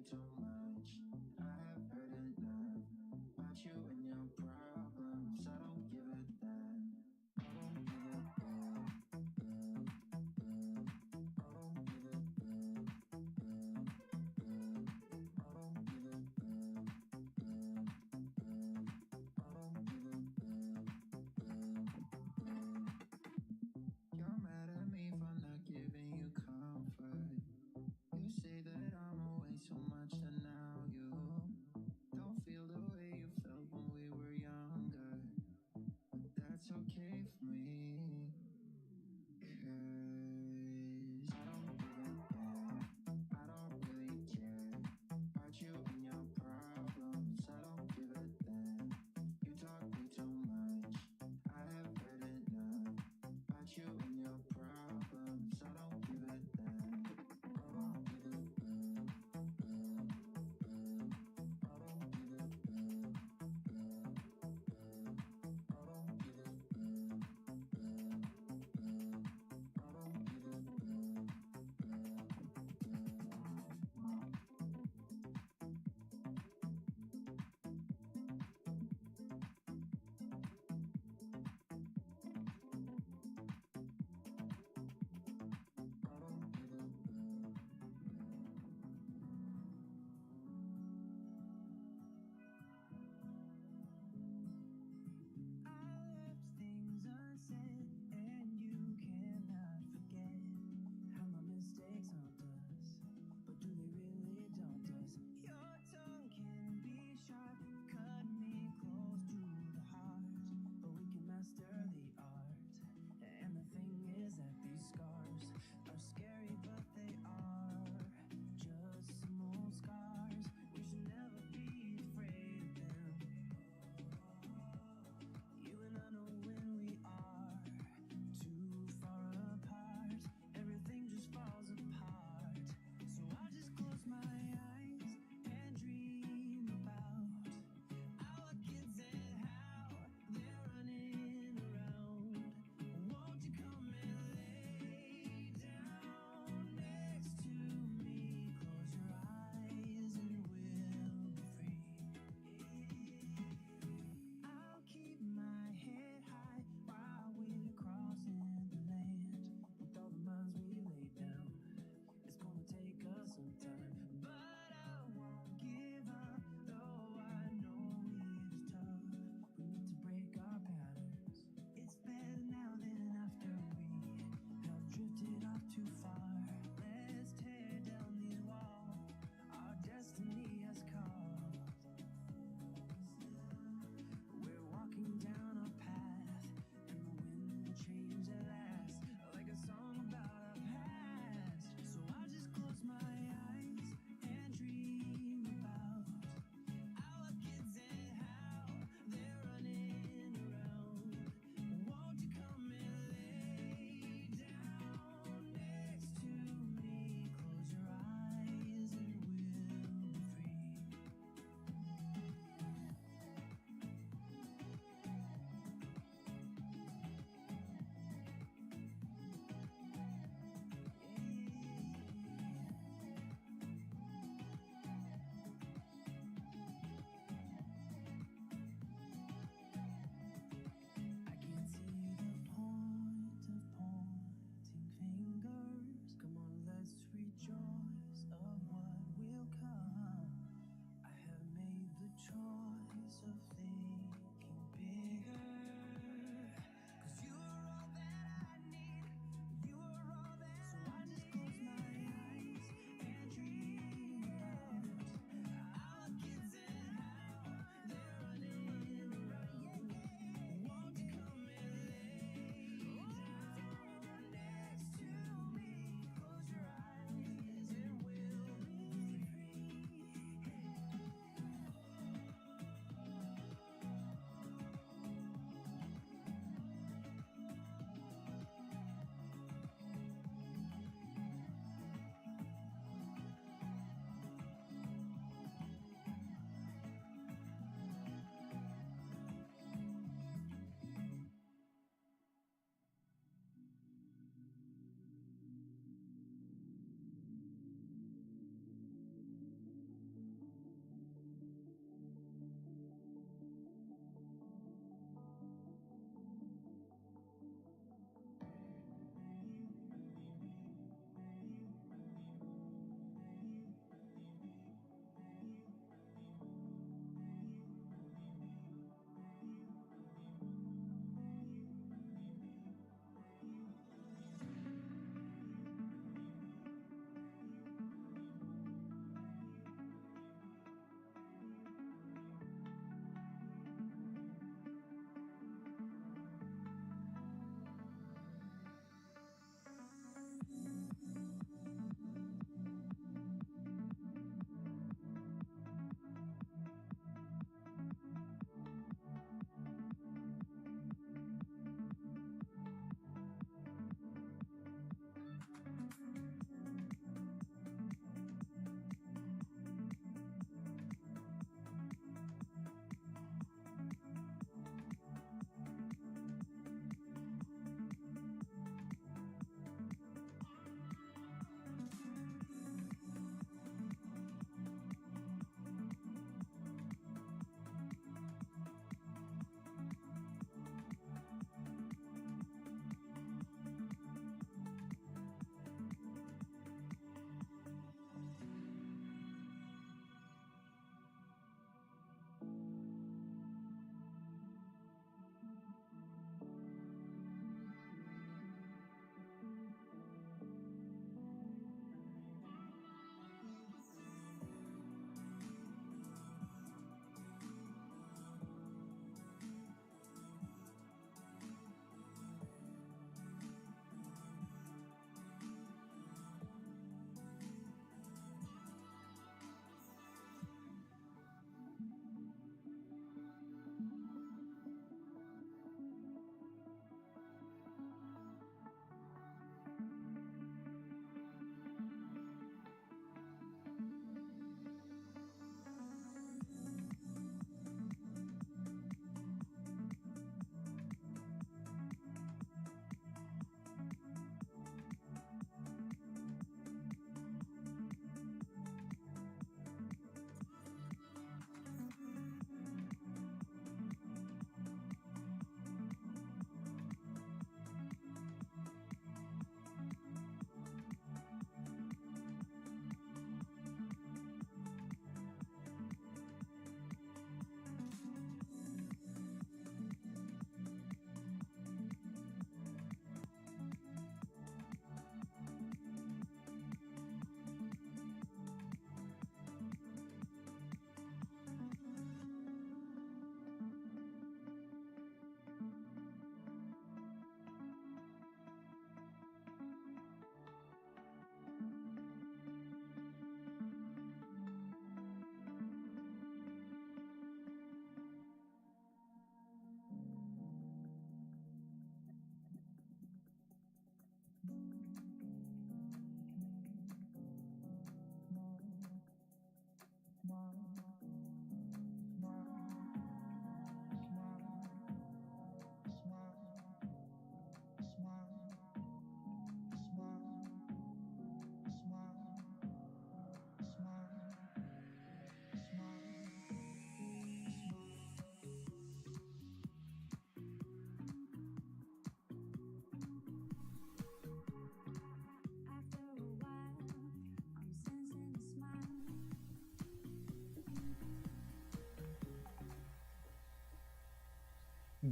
too much. I have heard enough about you and your problems. I don't give a damn. I don't give a damn. I don't give a damn. I don't give a damn. I don't give a damn. You're mad at me for not giving you comfort. You say that I'm away so much, and now you don't feel the way you felt when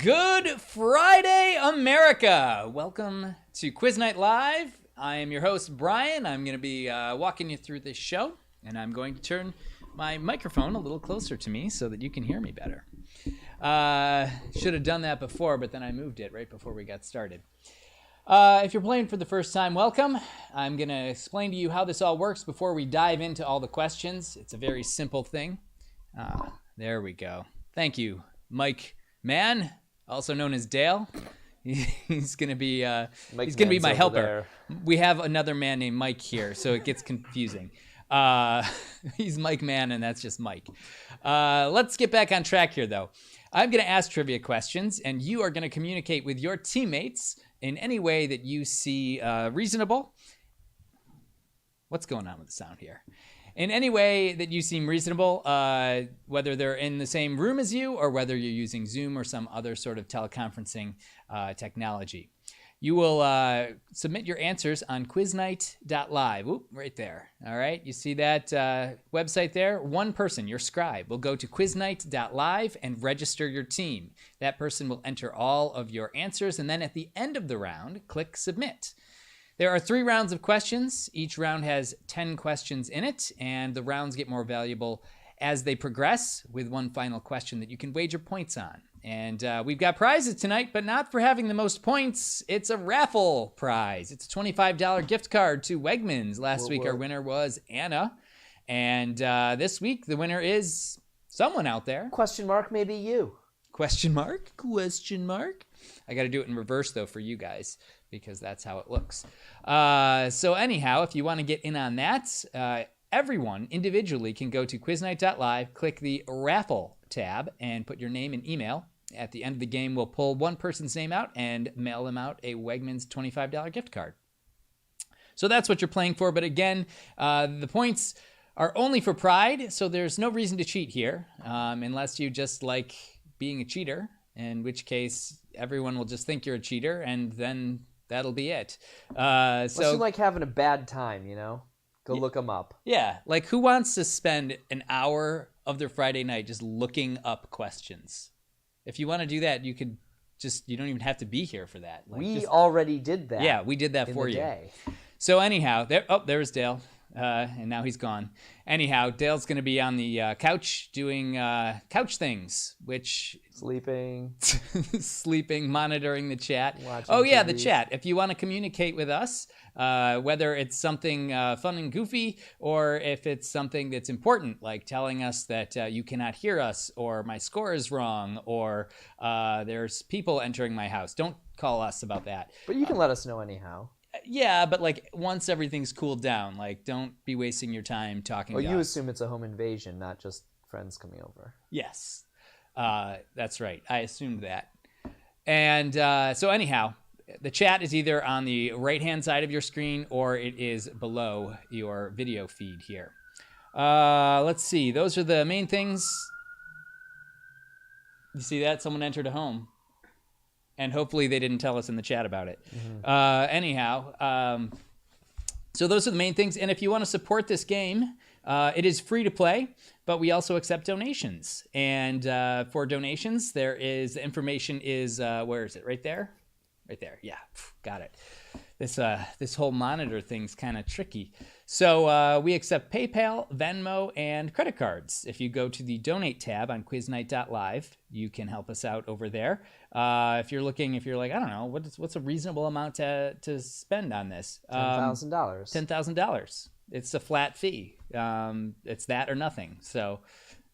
Good Friday, America! Welcome to Quiz Night Live. I am your host, Brian. I'm going to be walking you through this show, and I'm going to turn my microphone a little closer to me so that you can hear me better. Should have done that before, but then I moved it right before we got started. If you're playing for the first time, welcome. I'm going to explain to you how this all works before we dive into all the questions. It's a very simple thing. There we go. Thank you, Mike Mann, also known as Dale. He's going to be my helper. We have another man named Mike here, so it gets confusing. He's Mike Mann, and that's just Mike. Let's get back on track here, though. I'm going to ask trivia questions, and you are going to communicate with your teammates in any way that you see reasonable. What's going on with the sound here? In any way that you seem reasonable, whether they're in the same room as you or whether you're using Zoom or some other sort of teleconferencing technology. You will submit your answers on quiznight.live. Oop, right there. All right, you see that website there? One person, your scribe, will go to quiznight.live and register your team. That person will enter all of your answers, and then at the end of the round, click submit. There are 3 rounds of questions. Each round has 10 questions in it, and the rounds get more valuable as they progress with one final question that you can wager points on. And we've got prizes tonight, but not for having the most points. It's a raffle prize. It's a $25 gift card to Wegmans. Last week, our winner was Anna. And this week, the winner is someone out there. Question mark, maybe you. Question mark? Question mark? I got to do it in reverse, though, for you guys, because that's how it looks. So anyhow, if you want to get in on that, everyone individually can go to quiznight.live, click the raffle tab, and put your name and email. At the end of the game, we'll pull one person's name out and mail them out a Wegmans $25 gift card. So that's what you're playing for. But again, the points are only for pride, so there's no reason to cheat here, unless you just like being a cheater, in which case everyone will just think you're a cheater, and then that'll be it. So you like having a bad time, you know? Go look them up. Yeah, like who wants to spend an hour of their Friday night just looking up questions? If you want to do that, you could just, you don't even have to be here for that. Like, we already did that. Yeah, we did that for you. So anyhow, there's Dale. And now he's gone. Anyhow, Dale's going to be on the couch doing couch things, which... Sleeping, monitoring the chat. Watching TV. The chat. If you want to communicate with us, whether it's something fun and goofy, or if it's something that's important, like telling us that you cannot hear us, or my score is wrong, or there's people entering my house, don't call us about that. But you can let us know anyhow. Yeah, but like once everything's cooled down, like don't be wasting your time talking to us. You assume it's a home invasion, not just friends coming over. Yes, that's right. I assumed that. And so anyhow, the chat is either on the right-hand side of your screen or it is below your video feed here. Let's see. Those are the main things. You see that? Someone entered a home. And hopefully they didn't tell us in the chat about it. Mm-hmm. So those are the main things. And if you want to support this game, it is free to play, but we also accept donations. And for donations, the information is, where is it? Right there? Right there. Yeah, got it. This whole monitor thing's kind of tricky. So we accept PayPal, Venmo, and credit cards. If you go to the donate tab on quiznight.live, you can help us out over there. If you're like, I don't know, what's a reasonable amount to spend on this? $10,000. $10,000. It's a flat fee. It's that or nothing. So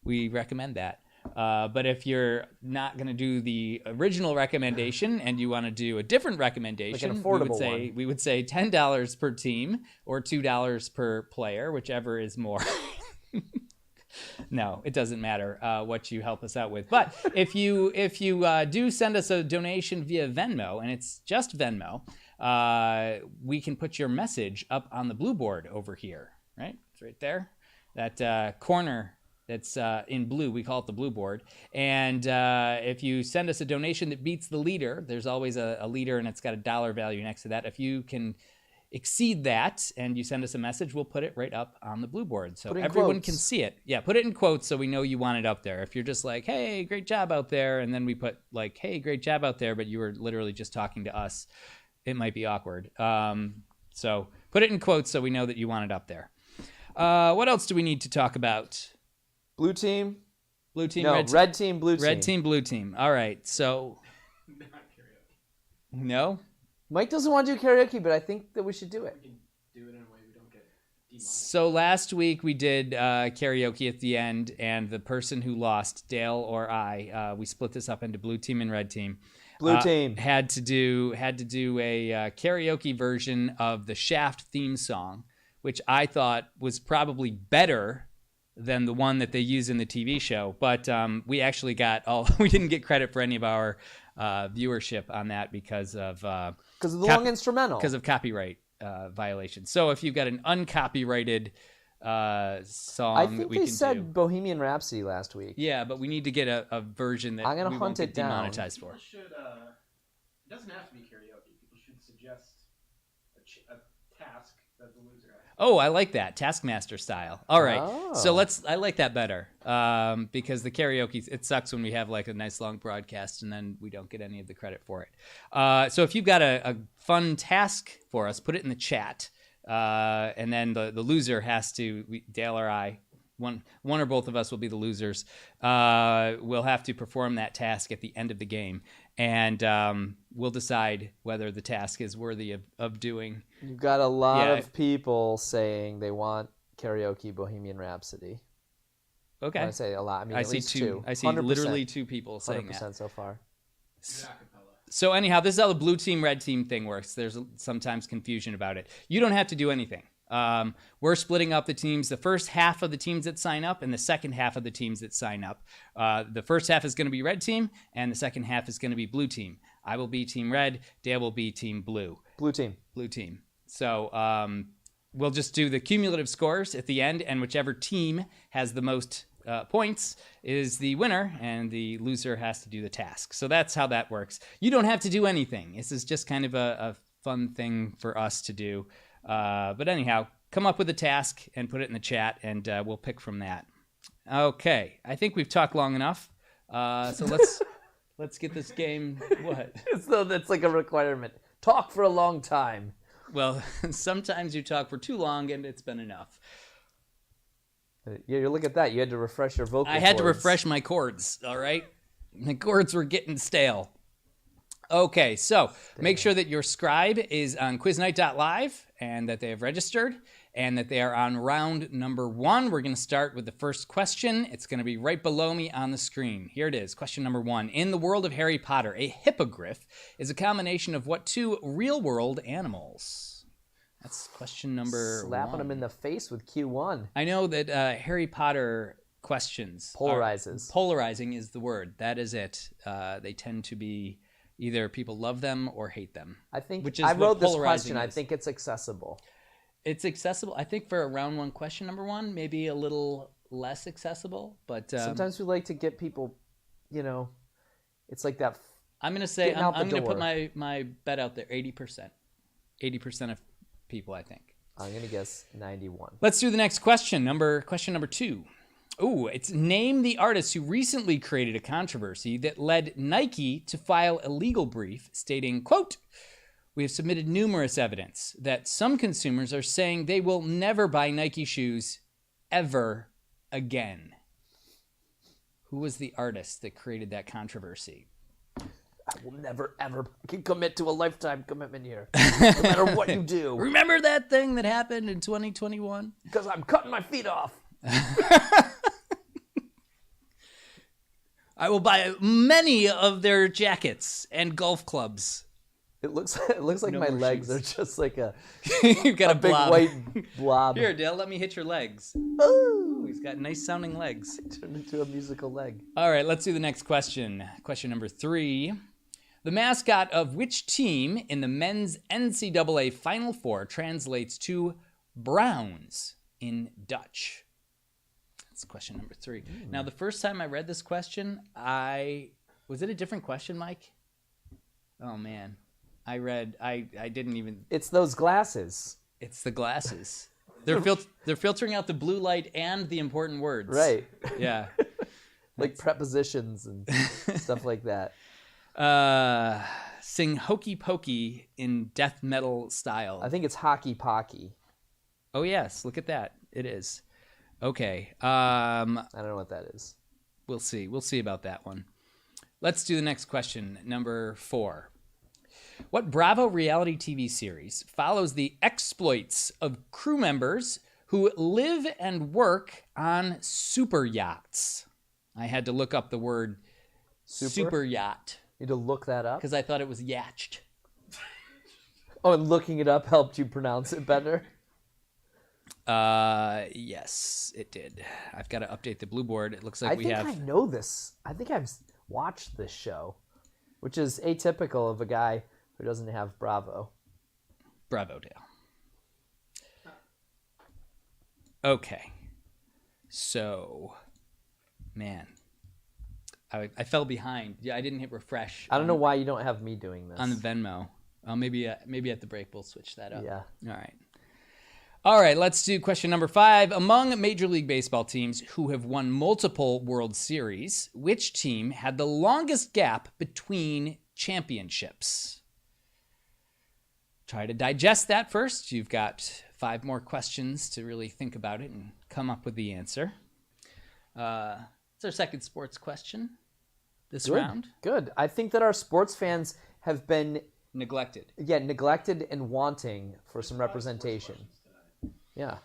we recommend that. But if you're not going to do the original recommendation and you want to do a different recommendation, like an affordable we would say $10 per team or $2 per player, whichever is more. No, it doesn't matter what you help us out with. But if you do send us a donation via Venmo, and it's just Venmo, we can put your message up on the blue board over here, right? It's right there. That corner that's in blue, we call it the blue board. And if you send us a donation that beats the leader, there's always a leader and it's got a dollar value next to that. If exceed that and you send us a message, we'll put it right up on the blue board so Put it in everyone quotes. can see it. Yeah, put it in quotes so we know you want it up there. If you're just like, hey, great job out there, and then we put like, hey, great job out there, but you were literally just talking to us, it might be awkward. So put it in quotes so we know that you want it up there. What else do we need to talk about? Blue team. Blue team, No, red team, blue team. Red team, blue team. All right, so... No? Mike doesn't want to do karaoke, but I think that we should do it. We can do it in a way we don't get demonetized. So last week we did karaoke at the end, and the person who lost, Dale or I, we split this up into blue team and red team. Blue team. Had to do a karaoke version of the Shaft theme song, which I thought was probably better than the one that they use in the TV show. But we actually we didn't get credit for any of our viewership on that because of the long instrumental. Because of copyright violations. So if you've got an uncopyrighted song I that think we they can said do. Bohemian Rhapsody last week. Yeah, but we need to get a version that I'm gonna we won't hunt get it down. demonetized for. People should, it doesn't have to be karaoke. People should suggest a task that the loser has. Oh, I like that. Taskmaster style. All right. Oh. So I like that better because the karaoke, it sucks when we have like a nice long broadcast and then we don't get any of the credit for it. So if you've got a fun task for us, put it in the chat. And then the loser has to, Dale or I, one or both of us will be the losers. We'll have to perform that task at the end of the game. And we'll decide whether the task is worthy of doing. You've got a lot of people saying they want karaoke Bohemian Rhapsody. Okay. When I say a lot, I mean I at see least two. I see 100%. literally two people saying 100% that. so far. So anyhow, this is how the blue team, red team thing works. There's sometimes confusion about it. You don't have to do anything. We're splitting up the teams, the first half of the teams that sign up and the second half of the teams that sign up. The first half is going to be red team and the second half is going to be blue team. I will be team red. Dale will be team blue. Blue team. Blue team. So we'll just do the cumulative scores at the end, and whichever team has the most points is the winner, and the loser has to do the task. So that's how that works. You don't have to do anything. This is just kind of a fun thing for us to do. But anyhow, come up with a task and put it in the chat, and we'll pick from that. Okay, I think we've talked long enough. So let's get this game. What? So that's like a requirement. Talk for a long time. Well, sometimes you talk for too long, and it's been enough. Yeah, you look at that. You had to refresh your vocal I had to cords. refresh my chords, all right? My chords were getting stale. Okay, so make sure that your scribe is on quiznight.live and that they have registered and that they are on round number 1. We're going to start with the first question. It's going to be right below me on the screen. Here it is, question number 1. In the world of Harry Potter, a hippogriff is a combination of what two real-world animals? That's question number Slapping 1. them in the face with Q1. I know that Harry Potter questions Polarizes. Polarizing is the word. That is it. They tend to be either people love them or hate them. I think which is I what wrote this polarizing question. I is. think it's accessible. It's accessible. I think for a round 1 question number 1, maybe a little less accessible. But Sometimes we like to get people, it's like that. I'm going to say getting out the I'm going to put door. my bet out there. 80%. 80% of people, I think. I'm going to guess 91. Let's do the next question. Question number 2. Ooh, it's name the artist who recently created a controversy that led Nike to file a legal brief stating, quote, "We have submitted numerous evidence that some consumers are saying they will never buy Nike shoes ever again." Who was the artist that created that controversy? I will never, ever commit to a lifetime commitment here, no matter what you do, Remember that thing that happened in 2021? because I'm cutting my feet off. I will buy many of their jackets and golf clubs. It looks like No my more legs shoes. are just like a You've got a big blob. white blob. Here, Dale, let me hit your legs. Ooh, He's got nice sounding legs. turned into a musical leg. All right, let's do the next question. Question number 3. The mascot of which team in the men's NCAA Final Four translates to Browns in Dutch? That's question number 3. Now, the first time I read this question, was it a different question, Mike? Oh, man. I read. I didn't even. It's those glasses. It's the glasses. They're filtering out the blue light and the important words. Right. Yeah. Like prepositions and stuff like that. Sing Hokey Pokey in death metal style. I think it's Hockey Pocky. Oh yes, look at that. It is. Okay. I don't know what that is. We'll see. We'll see about that one. Let's do the next question, number 4. What Bravo reality TV series follows the exploits of crew members who live and work on super yachts? I had to look up the word super yacht Need to look that up. because I thought it was yacht. Oh, and looking it up helped you pronounce it better. Yes, it did. I've got to update the blue board. It looks like I know this. I think I've watched this show, which is atypical of a guy who doesn't have Bravo. Bravo, Dale. Okay. So, man, I fell behind. Yeah, I didn't hit refresh. I don't know why you don't have me doing this. On the Venmo. Maybe at the break we'll switch that up. Yeah. All right, let's do question number 5. Among Major League Baseball teams who have won multiple World Series, which team had the longest gap between championships? Try to digest that first. You've got 5 more questions to really think about it and come up with the answer. It's our second sports question this round. Good. I think that our sports fans have been Neglected. neglected and wanting for some representation. Yeah.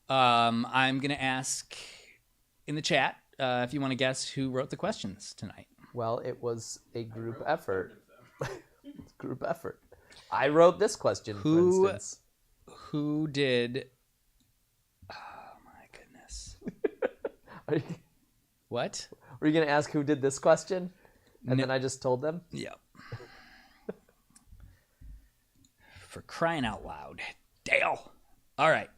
I'm going to ask in the chat if you want to guess who wrote the questions tonight. Well, it was a group effort. Group effort. I wrote this question, for instance. Who did... Oh, my goodness. What? Were you going to ask who did this question? And then I just told them? Yep. For crying out loud. Dale. All right.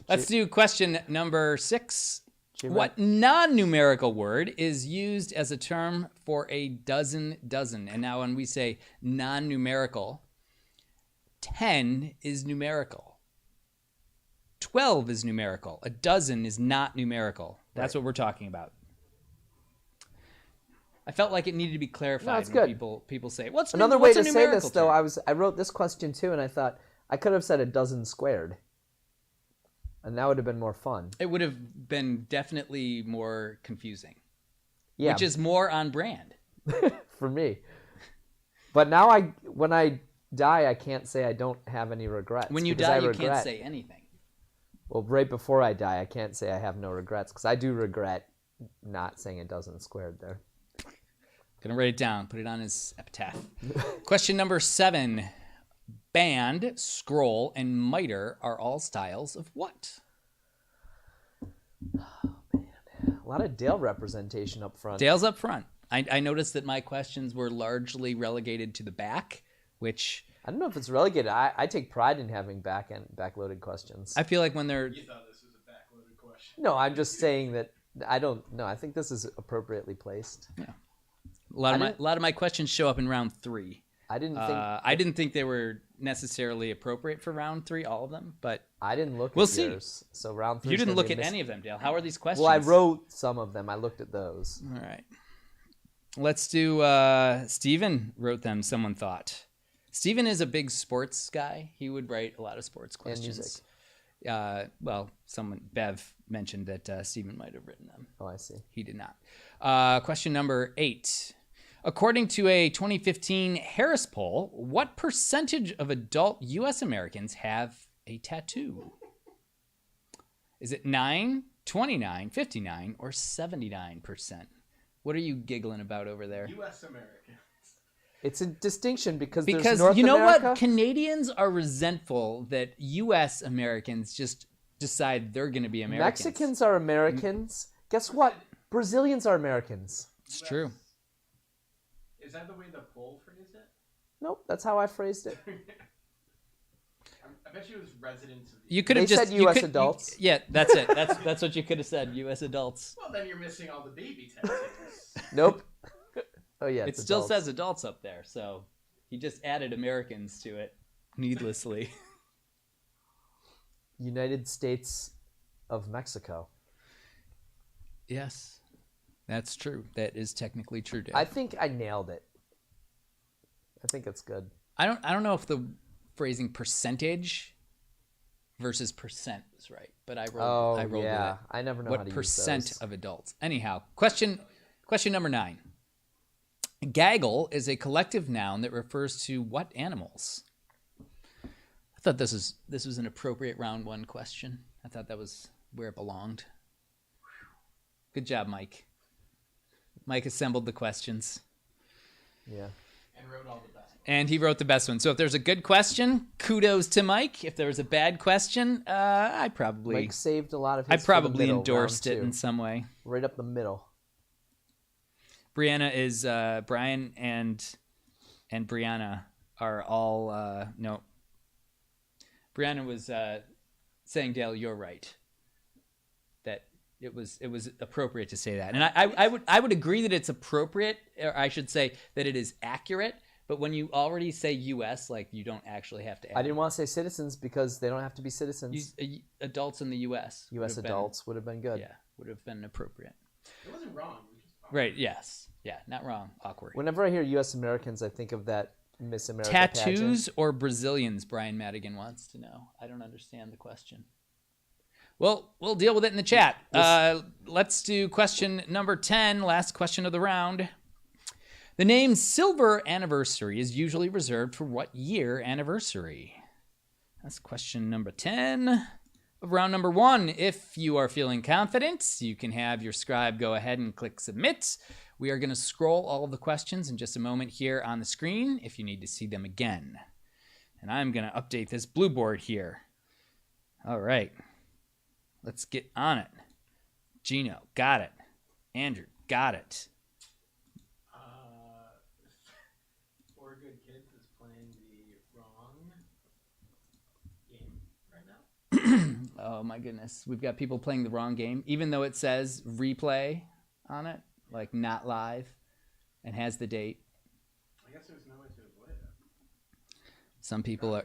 Let's do question number 6. What non-numerical word is used as a term for a dozen? And now when we say non-numerical, 10 is numerical. 12 is numerical. A dozen is not numerical. That's what we're talking about. I felt like it needed to be clarified. No, it's when good. people say, what's Another what's way a to say numerical this, though, term? I wrote this question too, and I thought I could have said a dozen squared. And that would have been more fun. It would have been definitely more confusing. Yeah. Which is more on brand. For me. But now when I die, I can't say I don't have any regrets. When you because die, I you regret. can't say anything. Well, right before I die, I can't say I have no regrets, because I do regret not saying a dozen squared there. Gonna write it down, put it on his epitaph. Question number 7. Band, scroll, and miter are all styles of what? A lot of Dale representation up front. Dale's up front. I noticed that my questions were largely relegated to the back, which I don't know if it's relegated. I take pride in having backloaded questions. I feel like when they're... You thought this was a backloaded question. No, I'm just saying that I don't know. I think this is appropriately placed. Yeah. A lot of my questions show up in round 3. I didn't think I didn't think they were necessarily appropriate for round 3, all of them, but I didn't look We'll at see. yours. So round 3. you didn't look at any of them, Dale. How are these questions? Well, I wrote some of them. I looked at those. All right. Let's do Steven wrote them, someone thought. Steven is a big sports guy. He would write a lot of sports questions. music. Well, Bev mentioned that Steven might have written them. Oh, I see. He did not. Question number 8. According to a 2015 Harris poll, what percentage of adult U.S. Americans have a tattoo? Is it 9, 29, 59, or 79%? What are you giggling about over there? U.S. Americans. It's a distinction because there's Because North you know America. what? Canadians are resentful that U.S. Americans just decide they're going to be Americans. Mexicans are Americans. Guess what? Brazilians are Americans. It's true. Is that the way the poll phrased it? Nope, that's how I phrased it. I bet you it was residents of the You could have They just said US adults. yeah, that's it. That's what you could have said. U.S. adults. Well, then you're missing all the baby tattoos. Nope. Oh yeah, It it's still adults. says adults up there. So He just added Americans to it needlessly. United States of Mexico. Yes, that's true. That is technically true, Dave. I think I nailed it. I think it's good. I don't know if the phrasing percentage versus percent was right, but I rolled with it. I never know What how to percent use those. of adults? Anyhow, question number 9. Gaggle is a collective noun that refers to what animals? I thought this was an appropriate round 1 question. I thought that was where it belonged. Good job, Mike. Mike assembled the questions. Yeah. And wrote all the best. And he wrote the best one. So if there's a good question, kudos to Mike. If there was a bad question, I probably Mike saved a lot of his. I probably for the middle, endorsed round it 2. in some way. Right up the middle. Brianna is Brian and Brianna are all no. Brianna was saying, Dale, you're right. That it was appropriate to say that, and I would agree that it's appropriate, or I should say that it is accurate. But when you already say U.S., like you don't actually have to add. I didn't want to say citizens because they don't have to be citizens. Adults in the U.S. U.S. adults would have been good. Yeah, would have been appropriate. It wasn't wrong. It was just wrong. Right. Yes. Yeah. Not wrong. Awkward. Whenever I hear U.S. Americans, I think of that Miss America Tattoos pageant. or Brazilians? Brian Madigan wants to know. I don't understand the question. Well, we'll deal with it in the chat. Let's do question number 10. Last question of the round. The name Silver Anniversary is usually reserved for what year anniversary? That's question number 10 of round number 1. If you are feeling confident, you can have your scribe go ahead and click submit. We are going to scroll all of the questions in just a moment here on the screen if you need to see them again. And I'm going to update this blue board here. All right. Let's get on it. Gino, got it. Andrew, got it. Four Good Kids is playing the wrong game right now. Oh my goodness. We've got people playing the wrong game, even though it says replay on it, like not live, and has the date. I guess there's no way to avoid it.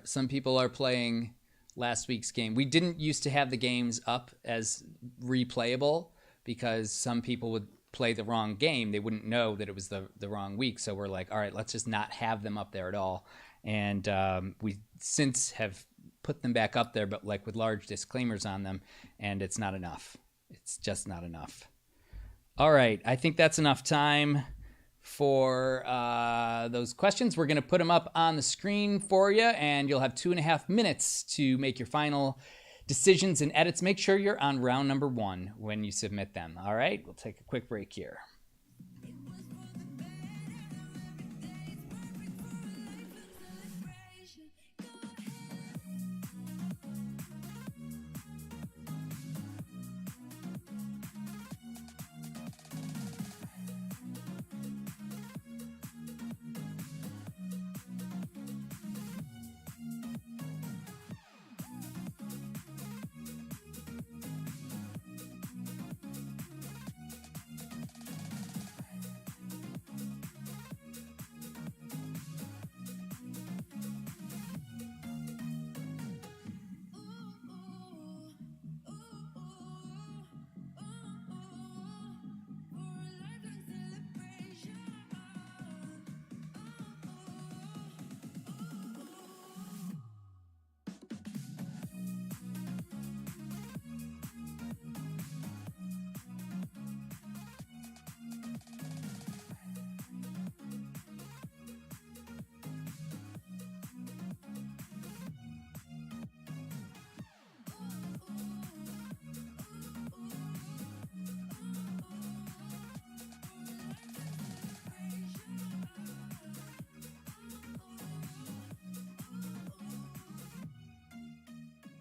Some people are playing last week's game. We didn't used to have the games up as replayable because some people would play the wrong game. They wouldn't know that it was the wrong week. So we're like, all right, let's just not have them up there at all. And we since have put them back up there, but like with large disclaimers on them, and it's not enough. It's just not enough. All right, I think that's enough time for those questions. We're going to put them up on the screen for you, and you'll have 2.5 minutes to make your final decisions and edits. Make sure you're on round number 1 when you submit them. All right, we'll take a quick break here.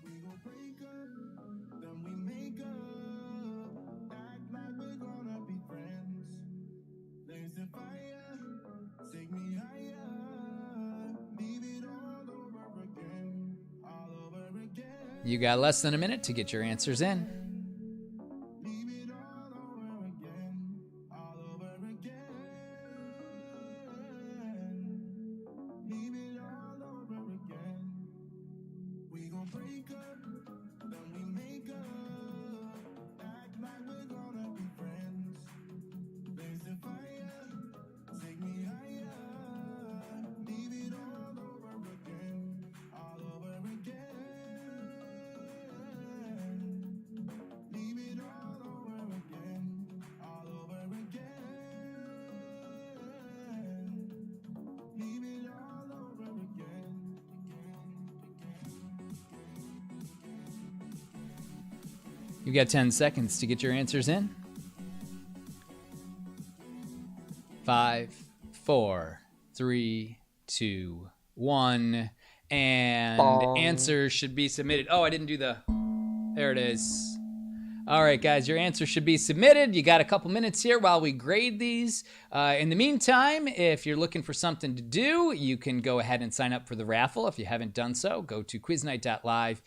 We gon' break up, then we make up. Act like we're gonna be friends. Blaze the fire, take me higher. Leave it all over again, all over again. You got less than a minute to get your answers in. Leave it all over again, all over again. You got 10 seconds to get your answers in. 5, 4, 3, 2, 1. And Bong. answers should be submitted. Oh, I didn't do the... There it is. All right, guys, your answer should be submitted. You got a couple minutes here while we grade these. In the meantime, if you're looking for something to do, you can go ahead and sign up for the raffle. If you haven't done so, go to quiznight.live.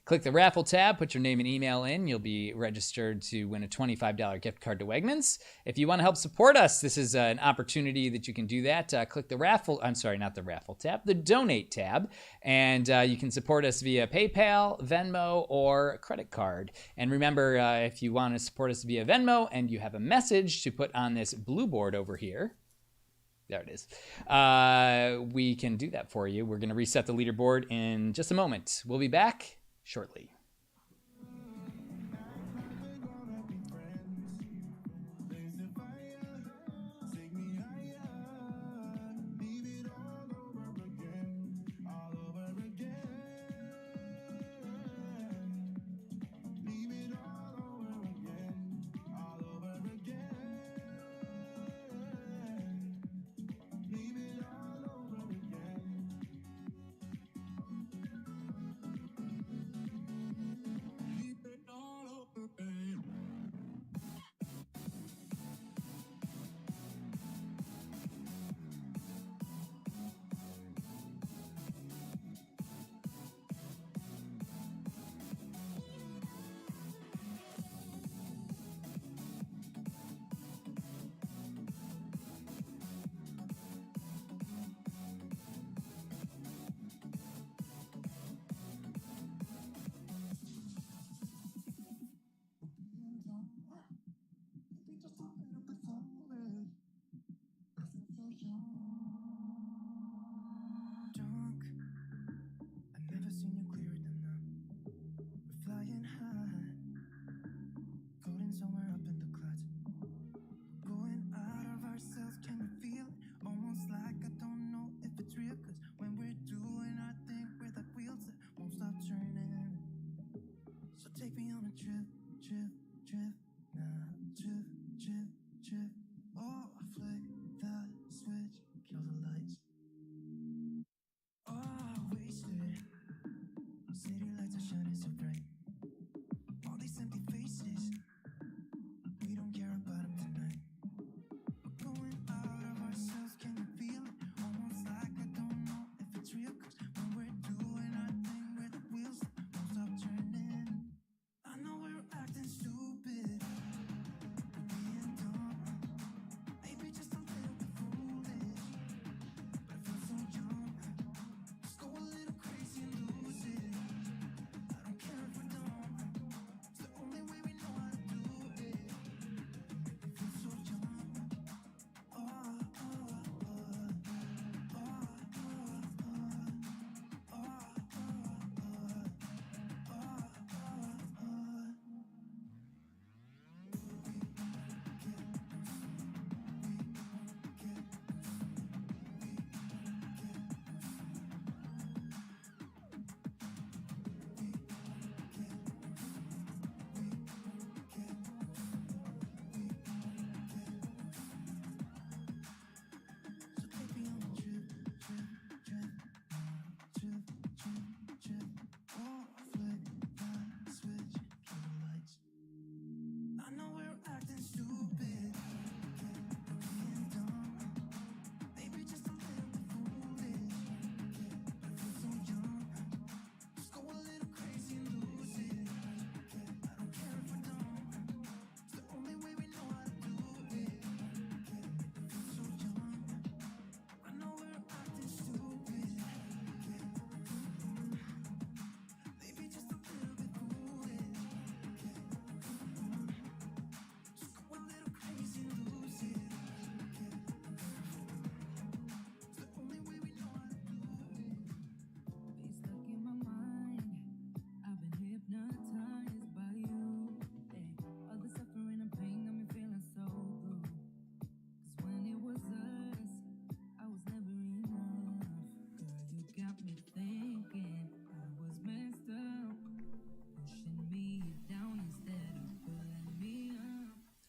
Click the raffle tab, put your name and email in. You'll be registered to win a $25 gift card to Wegmans. If you want to help support us, this is an opportunity that you can do that. Click the raffle, I'm sorry, not the raffle tab, the donate tab. And you can support us via PayPal, Venmo, or credit card. And remember, if you want to support us via Venmo and you have a message to put on this blue board over here, there it is. We can do that for you. We're going to reset the leaderboard in just a moment. We'll be back shortly.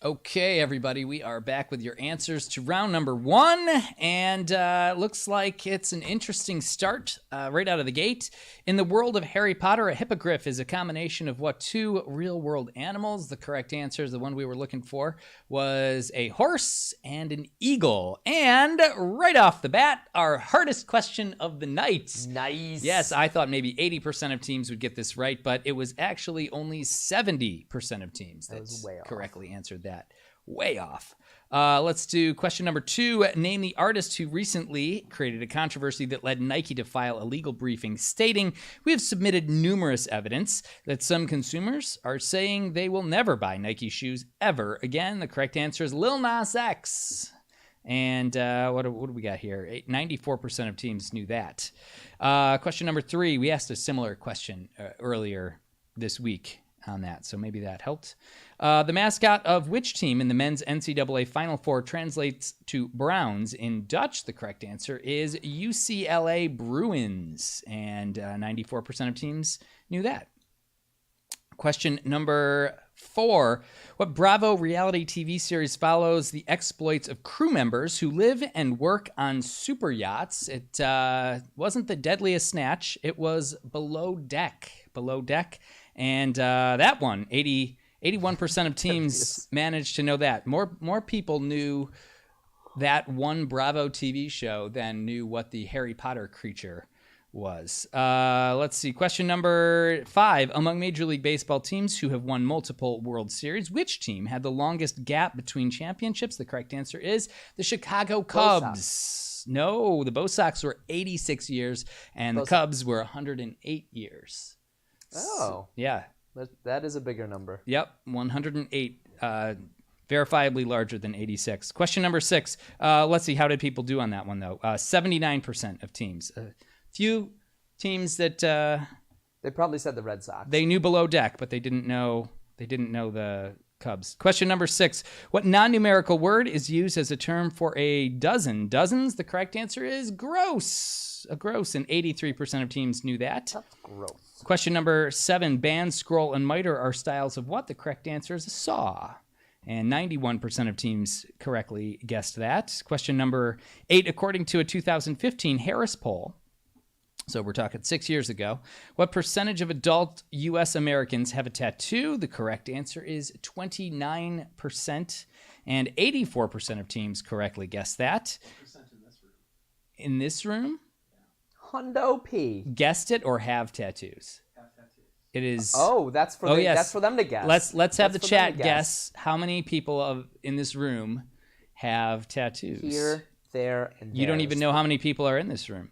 Okay, everybody, we are back with your answers to round number 1, and looks like it's an interesting start right out of the gate. In the world of Harry Potter, a hippogriff is a combination of what two real-world animals? The correct answer is the one we were looking for, was a horse and an eagle. And right off the bat, our hardest question of the night. Nice. Yes, I thought maybe 80% of teams would get this right, but it was actually only 70% of teams that was way off. correctly answered that. Way off. Let's do question number 2. Name the artist who recently created a controversy that led Nike to file a legal briefing stating, "We have submitted numerous evidence that some consumers are saying they will never buy Nike shoes ever again." The correct answer is Lil Nas X. And what do we got here? 94% of teams knew that. Question number 3. We asked a similar question earlier this week on that, so maybe that helped. The mascot of which team in the men's NCAA Final Four translates to Browns in Dutch? The correct answer is UCLA Bruins, and 94% of teams knew that. Question number 4. What Bravo reality TV series follows the exploits of crew members who live and work on super yachts? It wasn't The Deadliest Snatch. It was Below Deck. Below Deck. And that one, 81% of teams managed to know that. More people knew that one Bravo TV show than knew what the Harry Potter creature was. Let's see. Question number 5. Among Major League Baseball teams who have won multiple World Series, which team had the longest gap between championships? The correct answer is the Chicago Cubs. No, the Bo Sox were 86 years, and the Cubs were 108 years. Oh. Yeah. That is a bigger number. Yep, 108. Verifiably larger than 86. Question number 6. Let's see, how did people do on that one, though? 79% of teams. Few teams that They probably said the Red Sox. they knew Below Deck, but they didn't know the Cubs. Question number 6. What non-numerical word is used as a term for a dozen? Dozens? The correct answer is gross. A gross, and 83% of teams knew that. That's gross. Question number 7. Band, scroll, and miter are styles of what? The correct answer is a saw. And 91% of teams correctly guessed that. Question number 8. According to a 2015 Harris poll, so we're talking 6 years ago, what percentage of adult U.S. Americans have a tattoo? The correct answer is 29%. And 84% of teams correctly guessed that. Percent in this room. In this room? Hundo P. Guessed it or have tattoos? Have tattoos. It is... Oh, that's for yes. that's for them to guess. Let's have That's the for them chat to guess how many people in this room have tattoos. Here, there, and there. You don't even know how many people are in this room.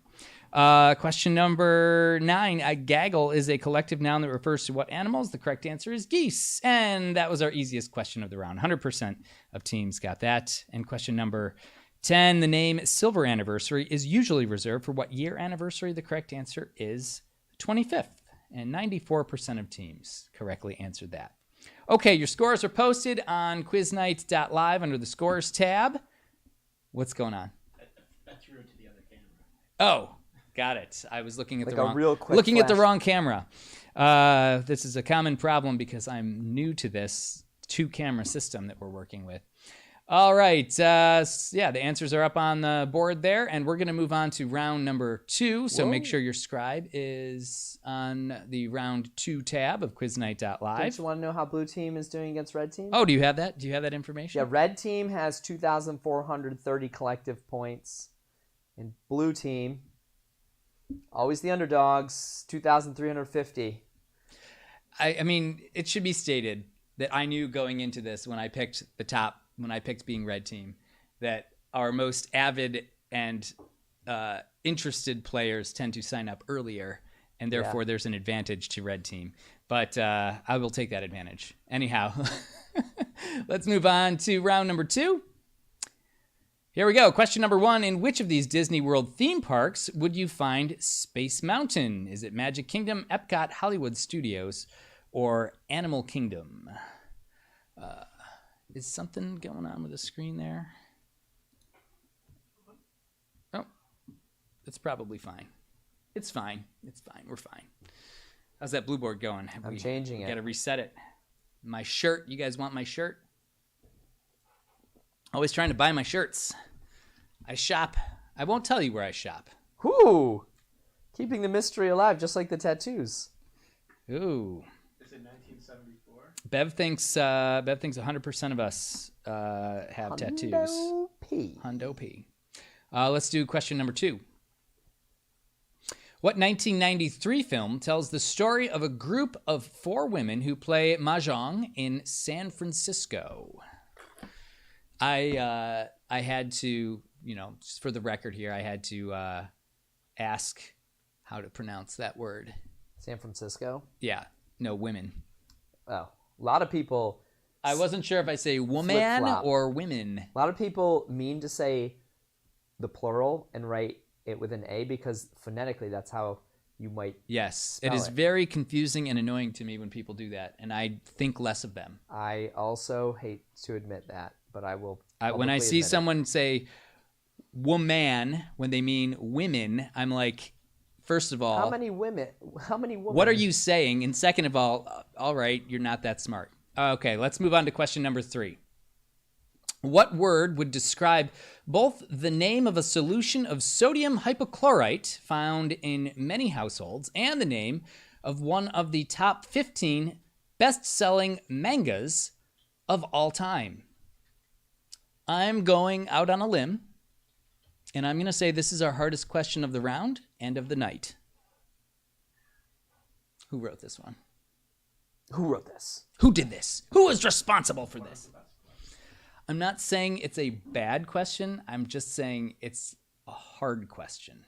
Question number 9. A gaggle is a collective noun that refers to what animals? The correct answer is geese. And that was our easiest question of the round. 100% of teams got that. And question number 10. The name Silver Anniversary is usually reserved for what year anniversary? The correct answer is 25th. And 94% of teams correctly answered that. Okay, your scores are posted on quiznight.live under the Scores tab. What's going on? I threw it to the other camera. Oh, got it. I was looking at Like the a wrong real quick looking at the flash. wrong camera. This is a common problem because I'm new to this 2-camera system that we're working with. All right. The answers are up on the board there, and we're going to move on to round number 2. So make sure your scribe is on the round 2 tab of quiznight.live. Don't you want to know how blue team is doing against red team? Oh, do you have that? Do you have that information? Yeah, red team has 2,430 collective points. And blue team, always the underdogs, 2,350. I mean, it should be stated that I knew going into this when I picked being red team, that our most avid and interested players tend to sign up earlier, and therefore there's an advantage to red team. But I will take that advantage. Anyhow, let's move on to round number 2. Here we go. Question number 1. In which of these Disney World theme parks would you find Space Mountain? Is it Magic Kingdom, Epcot, Hollywood Studios, or Animal Kingdom? Is something going on with the screen there? Oh, it's probably fine. It's fine. It's fine. We're fine. How's that blue board going? I'm changing it. Got to reset it. My shirt. You guys want my shirt? Always trying to buy my shirts. I shop. I won't tell you where I shop. Whoo! Keeping the mystery alive, just like the tattoos. Ooh. Is it 1974? Bev thinks 100% of us have tattoos. Hundo P. Hundo P. Let's do question number 2. What 1993 film tells the story of a group of 4 women who play mahjong in San Francisco? I had to, just for the record here, I had to ask how to pronounce that word. San Francisco? Yeah, no, women. Oh, a lot of people... I wasn't sure if I say woman Flip-flop. or women. A lot of people mean to say the plural and write it with an A because phonetically that's how you might... Yes, it Spell is it. very confusing and annoying to me when people do that, and I think less of them. I also hate to admit that, but I will... When I publicly see admit it. someone say woman when they mean women, I'm like, first of all, How many women? what are you saying? And second of all right, you're not that smart. Okay, let's move on to question number 3. What word would describe both the name of a solution of sodium hypochlorite found in many households and the name of one of the top 15 best-selling mangas of all time? I'm going out on a limb, and I'm going to say this is our hardest question of the round and of the night. Who wrote this one? Who wrote this? Who did this? Who is responsible for this? I'm not saying it's a bad question. I'm just saying it's a hard question.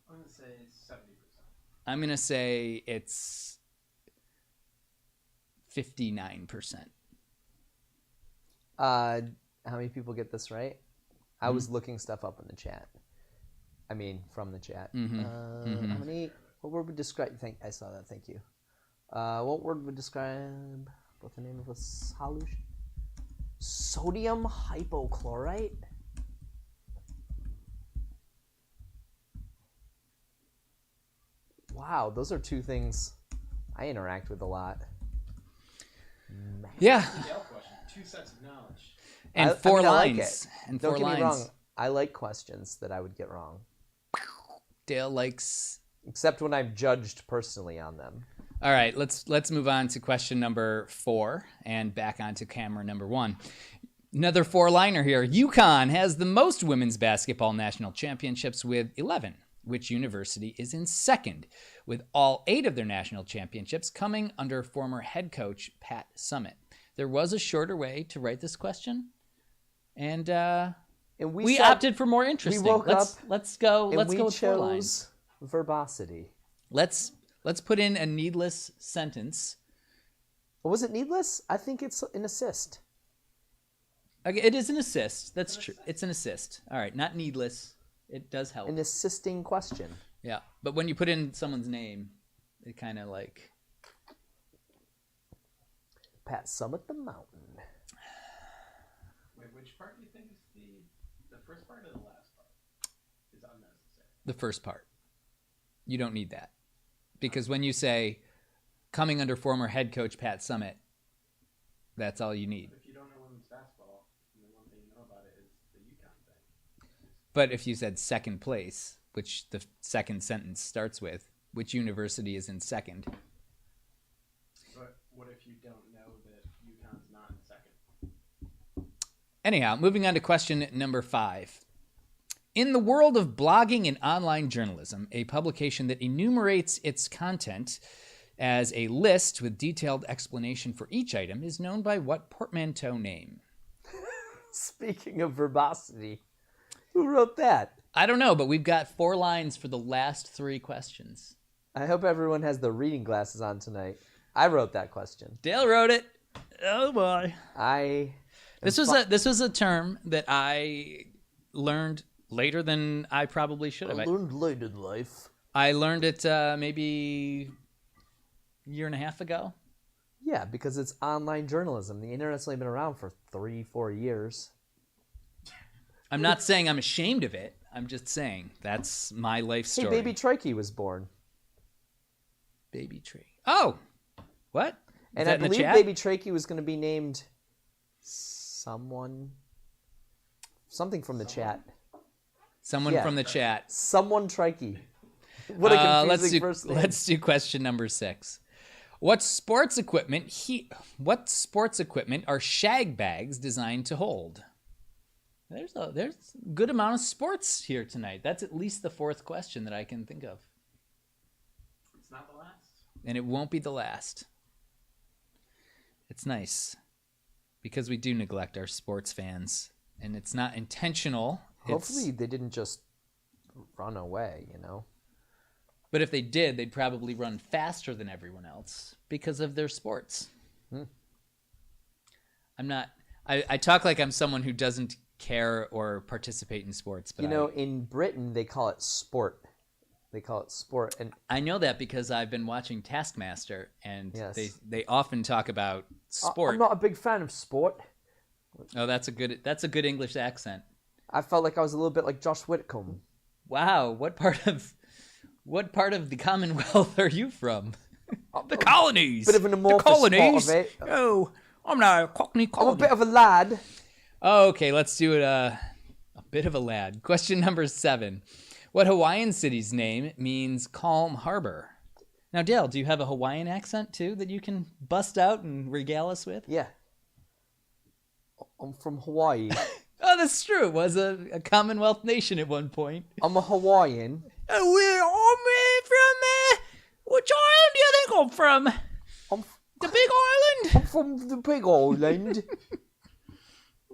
I'm going to say 70%. I'm going to say it's 59%. How many people get this right? I was looking stuff up in the chat. I mean, from the chat. How many? What word would describe? I saw that. Thank you. What word would describe both the name of a solution? Sodium hypochlorite. Wow, those are 2 things I interact with a lot. Yeah. Dale question. 2 sets of knowledge. And I 4 mean, I like lines. it. And Don't 4 get lines. me wrong. I like questions that I would get wrong, Dale likes. except when I'm judged personally on them. All right, let's move on to question number 4 and back onto camera number 1. Another 4-liner here. UConn has the most women's basketball national championships with 11. Which university is in second, with all 8 of their national championships coming under former head coach Pat Summitt? There was a shorter way to write this question, and we said- opted for more interesting. woke let's up go. and Let's we go with 4 lines. chose verbosity. Let's put in a needless sentence. Was it needless? I think it's an assist. Okay, it is an assist. That's true. It's an assist. All right, not needless. It does help. An assisting question. Yeah, but when you put in someone's name, it kind of like... Pat Summitt the Mountain. Wait, which part do you think is the first part or the last part is unnecessary? The first part. You don't need that. Because when you say, coming under former head coach Pat Summitt, that's all you need. If you don't know women's basketball, and the one thing you know about it is the UConn thing. But if you said second place, which the second sentence starts with, which university is in second? But what if you don't know that UConn's not in second? Anyhow, moving on to question number 5. In the world of blogging and online journalism, a publication that enumerates its content as a list with detailed explanation for each item is known by what portmanteau name? Speaking of verbosity, who wrote that? I don't know, but we've got 4 lines for the last 3 questions. I hope everyone has the reading glasses on tonight. I wrote that question. Dale wrote it. Oh boy. This was a term that I learned later than I probably should have. learned late in life. I learned it maybe a year and a half ago. Yeah, because it's online journalism. The internet's only been around for 3-4 years. I'm not saying I'm ashamed of it. I'm just saying that's my life Hey, story. baby Trikey was born. Baby tree. Oh, what? Is And that I in the believe chat? baby Trikey was going to be named someone Something from the chat. Someone Yeah. from the chat. Someone Trikey. What a confusing first name. Let's do question number 6. What sports equipment are shag bags designed to hold? There's a good amount of sports here tonight. That's at least the 4th question that I can think of. It's not the last. And it won't be the last. It's nice because we do neglect our sports fans, and it's not intentional. Hopefully they didn't just run away, you know? But if they did, they'd probably run faster than everyone else because of their sports. I talk like I'm someone who doesn't care or participate in sports. But You know, in Britain, they call it sport. They call it sport. And I know that because I've been watching Taskmaster, and Yes. they often talk about sport. I'm not a big fan of sport. Oh, that's a good English accent. I felt like I was a little bit like Josh Whitcomb. Wow, what part of the Commonwealth are you from? The colonies. Bit of an amorphous the colonies. spot of it. Oh, I'm not a Cockney I'm a colony. bit of a lad. Okay, let's do it. A bit of a lad. Question number 7. What Hawaiian city's name means calm harbor? Now, Dale, do you have a Hawaiian accent too that you can bust out and regale us with? Yeah. I'm from Hawaii. Oh, that's true. It was a Commonwealth nation at one point. I'm a Hawaiian. I'm from which island do you think I'm from? I'm The Big Island. from the big island.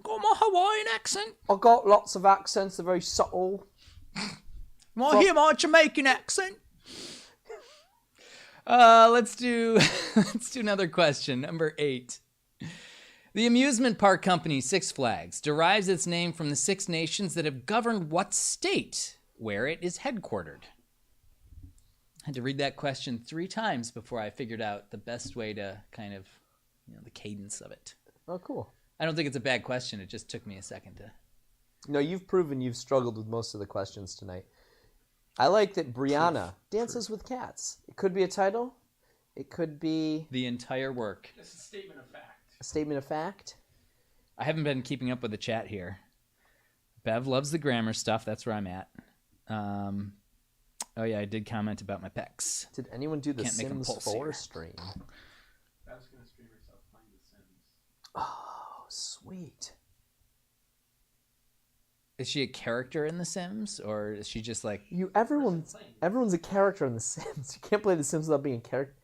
Got my Hawaiian accent. I got lots of accents. They're very subtle. Hear my Jamaican accent. Let's do another question. Number 8. The amusement park company Six Flags derives its name from the 6 nations that have governed what state where it is headquartered? I had to read that question 3 times before I figured out the best way to kind of, the cadence of it. Oh, cool. I don't think it's a bad question. It just took me a second to. No, you've proven you've struggled with most of the questions tonight. I like that Brianna dances with cats. It could be a title. It could be The entire work. It's a statement of fact. a statement of fact. I haven't been keeping up with the chat here. Bev loves the grammar stuff. That's where I'm at. Oh yeah, I did comment about my pecs. Did anyone do the Can't make 'em Sims pulse 4 here. stream? I was gonna stream herself playing The Sims. Oh, sweet. Is she a character in The Sims, or is she just like? Everyone's a character in The Sims. You can't play The Sims without being a character.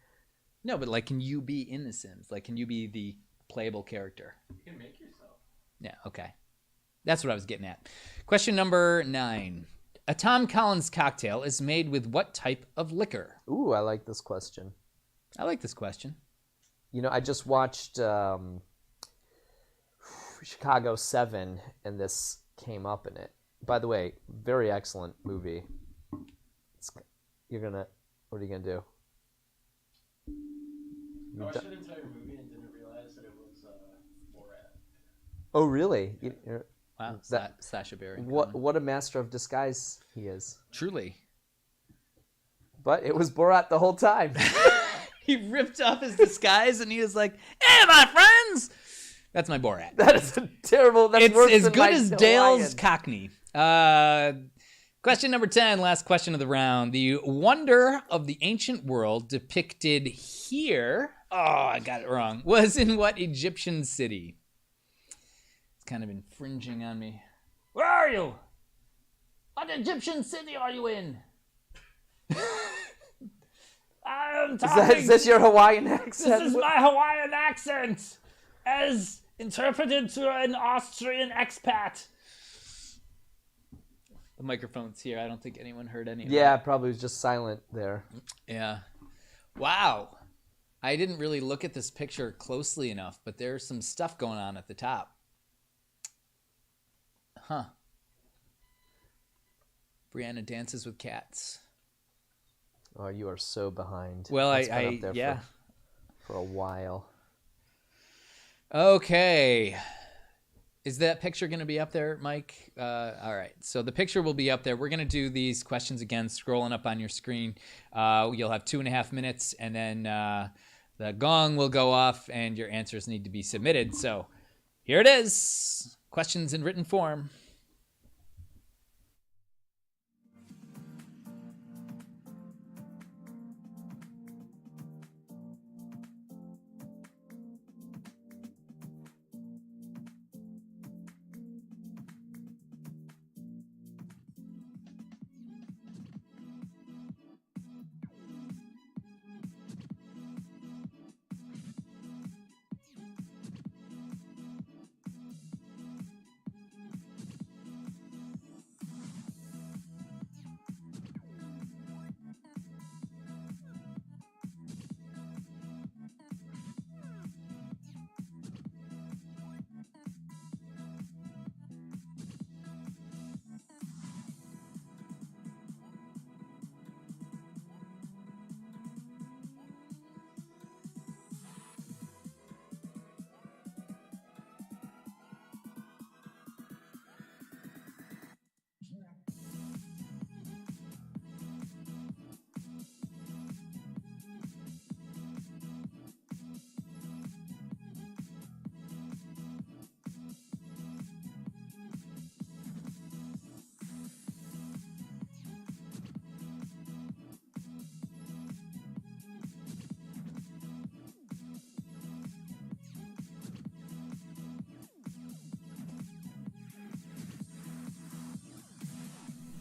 No, but like, can you be in The Sims? Like, can you be the playable character? You can make yourself. Yeah, okay. That's what I was getting at. Question number 9. A Tom Collins cocktail is made with what type of liquor? Ooh, I like this question. I like this question. You know, I just watched Chicago 7, and this came up in it. By the way, very excellent movie. What are you gonna do? I watched an entire movie and didn't realize that it was Borat. Oh, really? Wow, That- Sacha Baron What Cohen. what a master of disguise he is. Truly. But it was Borat the whole time. He ripped off his disguise and he was like, "Hey, my friends!" That's my Borat. That is a terrible. That's It's worse as than good my as Dale's Cockney. Question number 10, last question of the round. The wonder of the ancient world depicted here, oh, I got it wrong, was in what Egyptian city? It's kind of infringing on me. Where are you? What Egyptian city are you in? I'm talking. Is this your Hawaiian accent? This is my Hawaiian accent, as interpreted to an Austrian expat. The microphone's here. I don't think anyone heard any of Yeah, probably was just silent there. that. Yeah. Wow. I didn't really look at this picture closely enough, but there's some stuff going on at the top. Huh. Brianna dances with cats. Oh, you are so behind. Well, It's been up there yeah. for a while. Okay. Is that picture going to be up there, Mike? All right. So the picture will be up there. We're going to do these questions again, scrolling up on your screen. You'll have 2.5 minutes, and then the gong will go off, and your answers need to be submitted. So here it is. Questions in written form.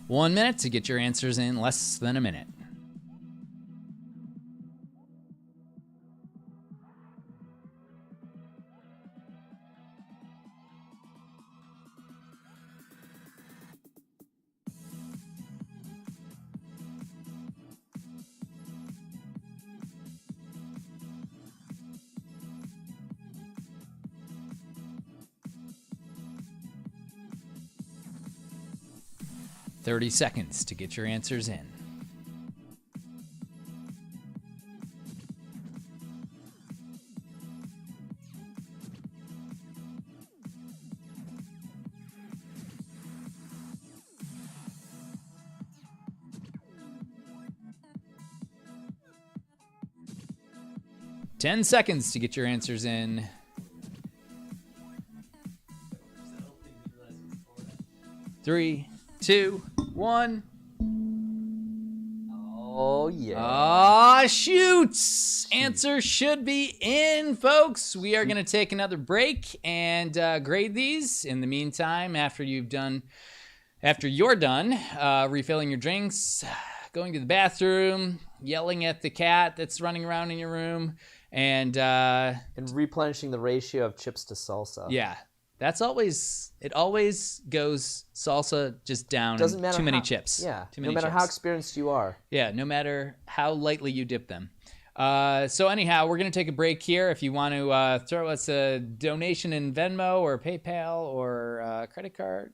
1 minute to get your answers in less than a minute. Thirty seconds to get your answers in. Ten seconds to get your answers in. 3, 2, 1. Oh, yeah. Ah, shoots! Answer should be in, folks. We are going to take another break and grade these. In the meantime, after you're done refilling your drinks, going to the bathroom, yelling at the cat that's running around in your room, and replenishing the ratio of chips to salsa. Yeah. It always goes salsa just down. Doesn't matter too many how, chips. Yeah. Too many no matter chips. how experienced you are. Yeah, no matter how lightly you dip them. So anyhow, we're going to take a break here. If you want to throw us a donation in Venmo or PayPal or credit card,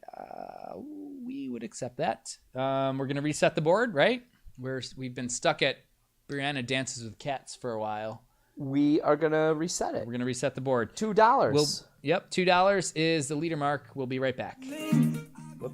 we would accept that. We're going to reset the board, right? We've been stuck at Brianna Dances with Cats for a while. We are going to reset it. We're going to reset the board. $2. Yep, $2 is the leader mark. We'll be right back. Whoop.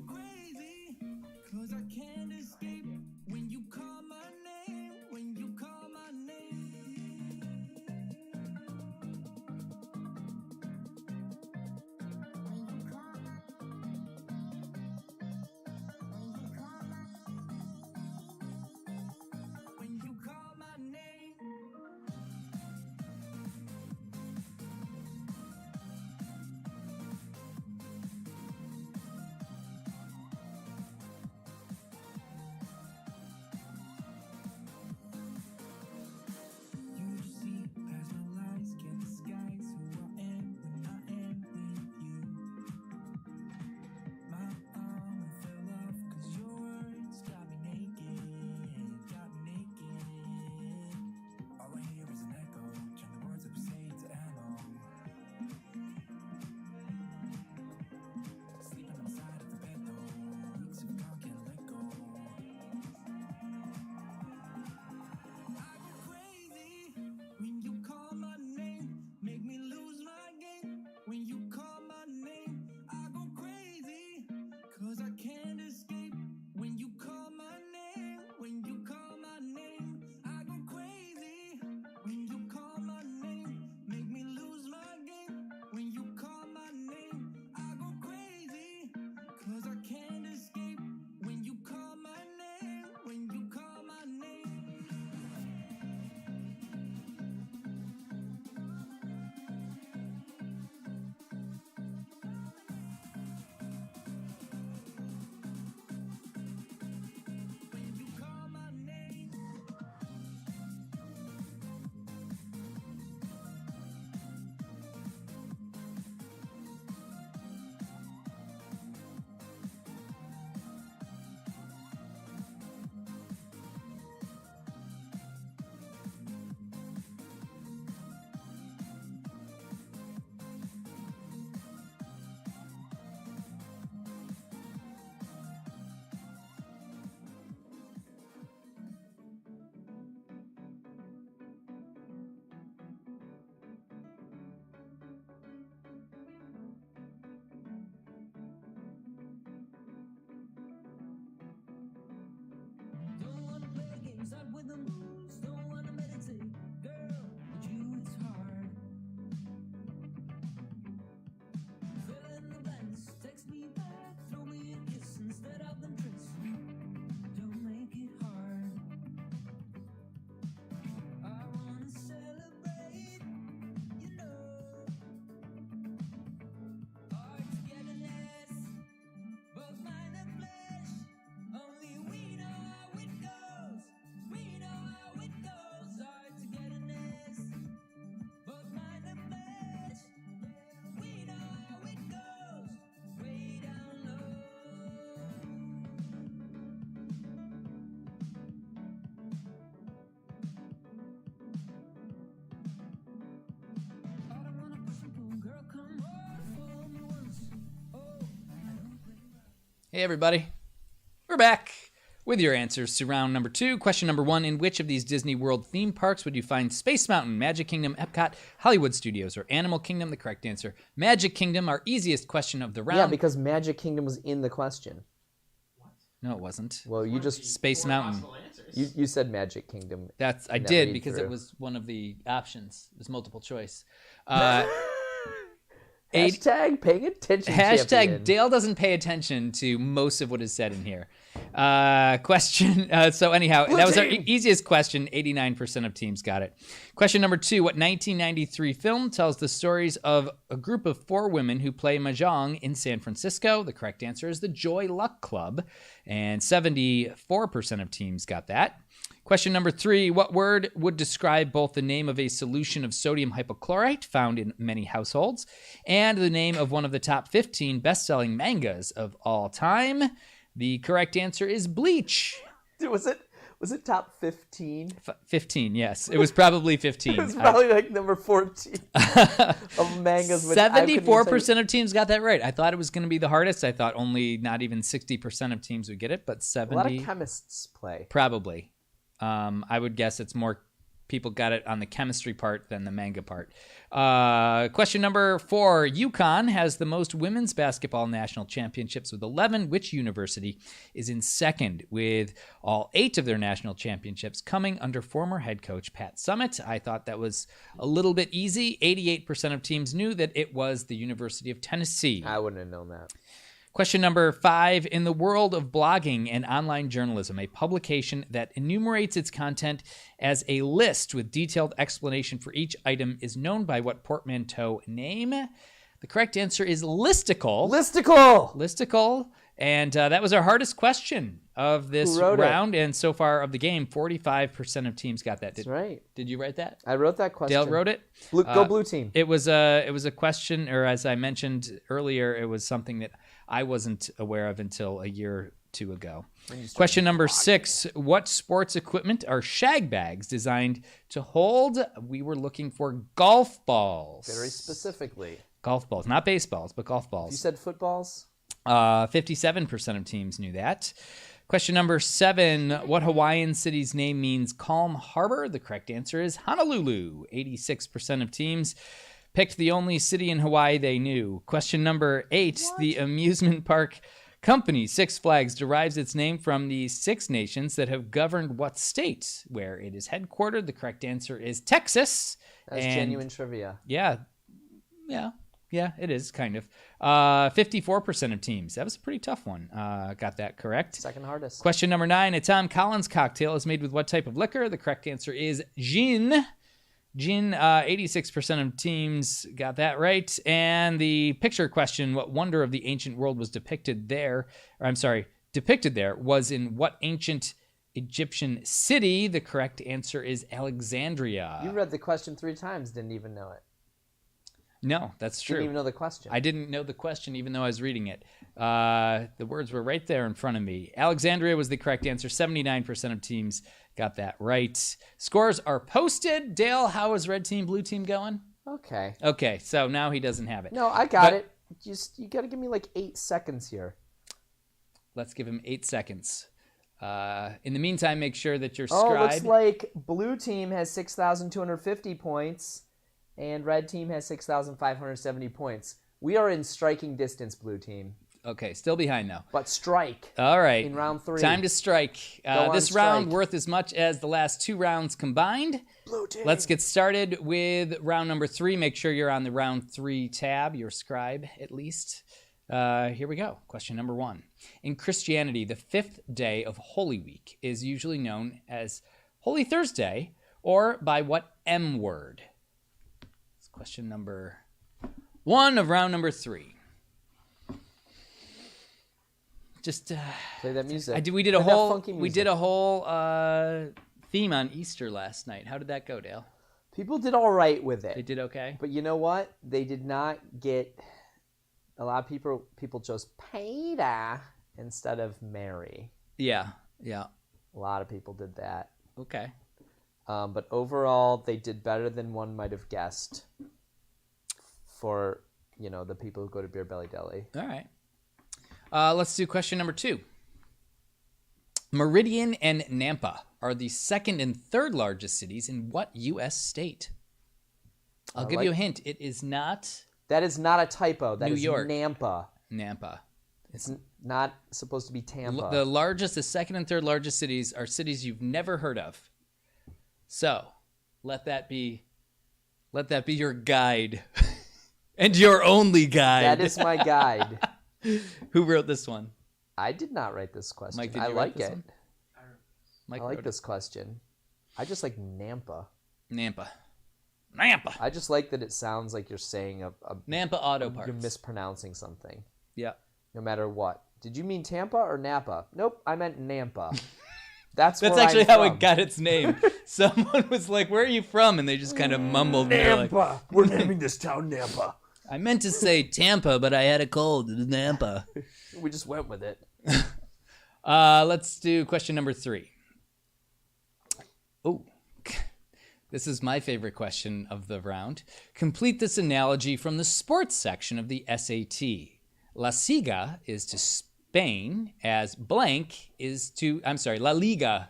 Hey, everybody. We're back with your answers to round number 2. Question number 1. In which of these Disney World theme parks would you find Space Mountain, Magic Kingdom, Epcot, Hollywood Studios, or Animal Kingdom? The correct answer, Magic Kingdom, our easiest question of the round. Yeah, because Magic Kingdom was in the question. No, it wasn't. Well, you just Space Mountain. you said Magic Kingdom. I that did read because through. it was one of the options. It was multiple choice. Hashtag paying attention. Hashtag champion. Dale doesn't pay attention to most of what is said in here. Question. So anyhow, that was our easiest question. 89% of teams got it. Question number 2. What 1993 film tells the stories of a group of 4 women who play mahjong in San Francisco? The correct answer is the Joy Luck Club. And 74% of teams got that. Question number 3. What word would describe both the name of a solution of sodium hypochlorite found in many households and the name of one of the top 15 best-selling mangas of all time? The correct answer is Bleach. Dude, was it top 15? 15, yes. It was probably 15. It was probably like number 14 of mangas. which I couldn't even 74% of teams got that right. I thought it was going to be the hardest. I thought only not even 60% of teams would get it, but 70. A lot of chemists play. Probably. I would guess it's more people got it on the chemistry part than the manga part. Question number 4. UConn has the most women's basketball national championships with 11. Which university is in second with all 8 of their national championships coming under former head coach Pat Summitt? I thought that was a little bit easy. 88% of teams knew that it was the University of Tennessee. I wouldn't have known that. Question number 5. In the world of blogging and online journalism, a publication that enumerates its content as a list with detailed explanation for each item is known by what portmanteau name? The correct answer is Listicle. Listicle. And that was our hardest question of this round. And so far of the game, 45% of teams got that. That's right. Did you write that? I wrote that question. Dale wrote it? Go blue team. It was a question, or as I mentioned earlier, it was something that I wasn't aware of until a year or 2 ago. Question number 6. What sports equipment are shag bags designed to hold? We were looking for golf balls. Very specifically. Golf balls. Not baseballs, but golf balls. You said footballs? 57% of teams knew that. Question number 7. What Hawaiian city's name means calm harbor? The correct answer is Honolulu. 86% of teams picked the only city in Hawaii they knew. Question number 8. What? The amusement park company Six Flags derives its name from the 6 nations that have governed what state where it is headquartered? The correct answer is Texas. That's genuine trivia. Yeah, it is kind of. 54% of teams. That was a pretty tough one. Got that correct. Second hardest. Question number 9. A Tom Collins cocktail is made with what type of liquor? The correct answer is gin. Gin, 86% of teams got that right. And the picture question, what wonder of the ancient world was depicted there was in what ancient Egyptian city? The correct answer is Alexandria. You read the question 3 times, didn't even know it. No, that's true. Didn't even know the question. I didn't know the question even though I was reading it. The words were right there in front of me. Alexandria was the correct answer. 79% of teams got that right. Scores are posted. Dale, how is red team, blue team going? Okay, so now he doesn't have it. No, I got it. You got to give me like 8 seconds here. Let's give him 8 seconds. In the meantime, make sure that you're Oh, scribed. looks like blue team has 6,250 points, and red team has 6,570 points. We are in striking distance, blue team. Okay, still behind now. But strike. All right. In round 3. Time to strike. This strike. round worth as much as the last 2 rounds combined. Blue team. Let's get started with round number 3. Make sure you're on the round 3 tab, your scribe at least. Here we go. Question number 1. In Christianity, the 5th day of Holy Week is usually known as Holy Thursday, or by what M word? It's question number 1 of round number 3. Just play that music. We did a whole theme on Easter last night. How did that go, Dale? People did all right with it. They did okay. But you know what? They did not get. A lot of people chose Peter instead of Mary. Yeah. A lot of people did that. Okay. But overall, they did better than one might have guessed. For the people who go to Beer Belly Deli. All right. Let's do question number 2. Meridian and Nampa are the second and third largest cities in what U.S. state? I'll give you a hint. It is not That is not a typo. That New is York. Nampa. Nampa. It's not supposed to be Tampa. The second and third largest cities are cities you've never heard of. So, let that be your guide, and your only guide. That is my guide. Who wrote this one? I did not write this question. Mike, did I you like write this it. one? Mike I like wrote this question. I just like Nampa. Nampa. I just like that it sounds like you're saying a Nampa Auto Parts. you're mispronouncing something. Yeah. No matter what. Did you mean Tampa or Napa? Nope, I meant Nampa. That's That's where actually I'm how from. it got its name. Someone was like, "Where are you from?" And they just kind of mumbled. And they're like, Nampa. We're naming this town Nampa. I meant to say Tampa, but I had a cold. It was Nampa. We just went with it. Let's do question number 3. Oh, this is my favorite question of the round. Complete this analogy from the sports section of the SAT. La Liga is to Spain as blank is to, La Liga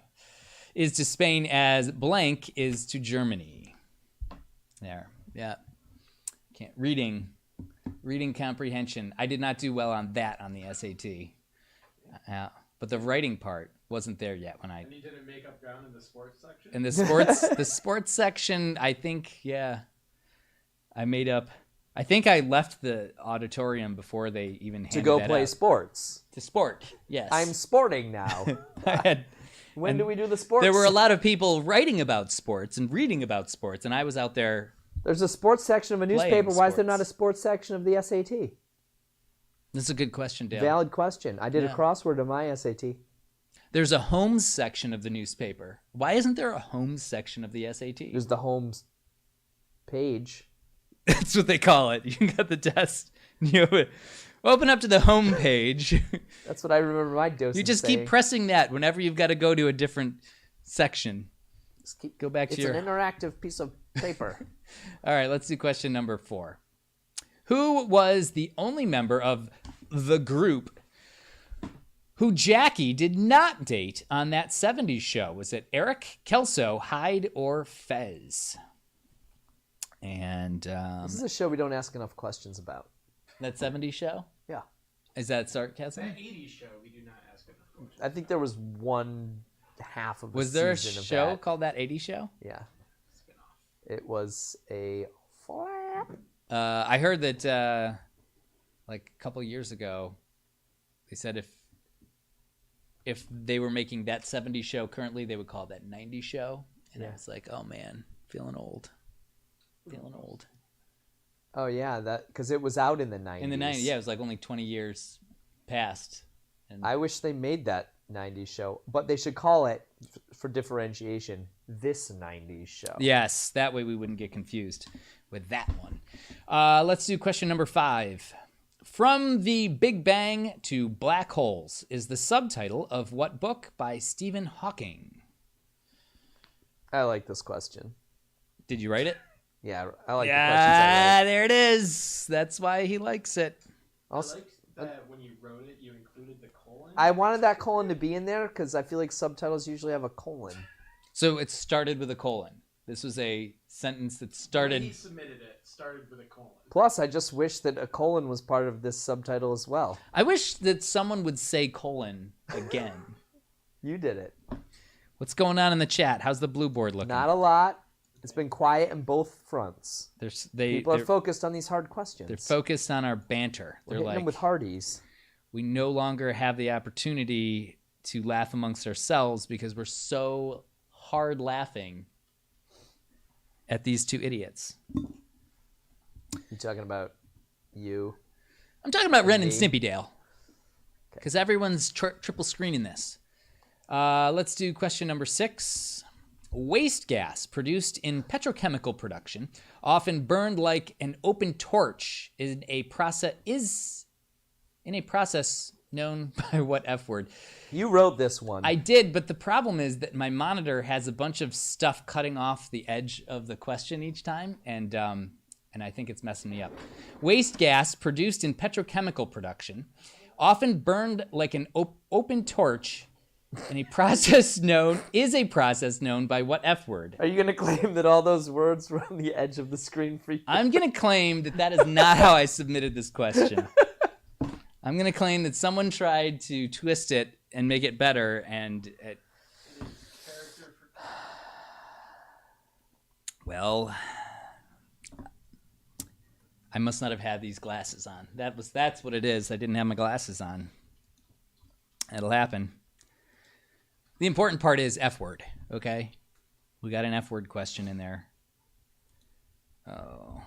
is to Spain as blank is to Germany. There, yeah. Reading comprehension. I did not do well on that on the SAT. But the writing part wasn't there yet when I. And you didn't make up ground in the sports section? In the sports section, I think, I made up. I think I left the auditorium before they even handed To go that play out. sports. To sport, yes. I'm sporting now. When do we do the sports? There were a lot of people writing about sports and reading about sports, and I was out there. There's a sports section of a newspaper. Why is there sports. not a sports section of the SAT? This is a good question, Dale. Valid question. I did a crossword on my SAT. There's a homes section of the newspaper. Why isn't there a homes section of the SAT? There's the homes page. That's what they call it. You got the test. You open up to the home page. That's what I remember my docent You just saying. keep pressing that whenever you've got to go to a different section. Go back to It's your. an interactive piece of paper. All right, let's do question number 4. Who was the only member of the group who Jackie did not date on that 70s show? Was it Eric, Kelso, Hyde, or Fez? And This is a show we don't ask enough questions about. that 70s show? Yeah. Is that sarcasm? That 80s show, we do not ask enough questions. I think there was one half of a Was there a season of show that. called That 80s Show? Yeah. It was a flap. I heard that like a couple years ago, they said if they were making that 70s show currently, they would call it that 90s show. And I was like, oh man, feeling old. Oh yeah, that because it was out in the 90s. In the 90s, yeah, it was like only 20 years past. And I wish they made that 90s show, but they should call it, for differentiation, this 90s show. yes, that way we wouldn't get confused with that one. Let's do question number 5. From the Big Bang to Black Holes is the subtitle of what book by Stephen Hawking? I like this question. Did you write it? Yeah, I like the questions I write. There it is. That's why he likes it. I Also, like that when you wrote it, you included the colon. I wanted that colon to be in there because I feel like subtitles usually have a colon. So it started with a colon. This was a sentence that When started. he submitted it, started with a colon. Plus, I just wish that a colon was part of this subtitle as well. I wish that someone would say colon again. You did it. What's going on in the chat? How's the blue board looking? Not a lot. It's been quiet in both fronts. People are they're, focused on these hard questions. they're focused on our banter. We're They're hitting them like, with Hardee's. we no longer have the opportunity to laugh amongst ourselves because we're so hard laughing at these two idiots. You talking about you? I'm talking about Ren and Me? Snippy Dale. Because everyone's triple screening this. Let's do question number 6. Waste gas produced in petrochemical production, often burned like an open torch, is in a process known by what F word? You wrote this one. I did, but the problem is that my monitor has a bunch of stuff cutting off the edge of the question each time, and I think it's messing me up. Waste gas produced in petrochemical production, often burned like an open torch, and a process known by what F word? Are you going to claim that all those words were on the edge of the screen for you? I'm going to claim that is not how I submitted this question. I'm going to claim that someone tried to twist it and make it better, and well, I must not have had these glasses on. That's what it is. I didn't have my glasses on. That'll happen. The important part is F word, okay? We got an F word question in there. Oh.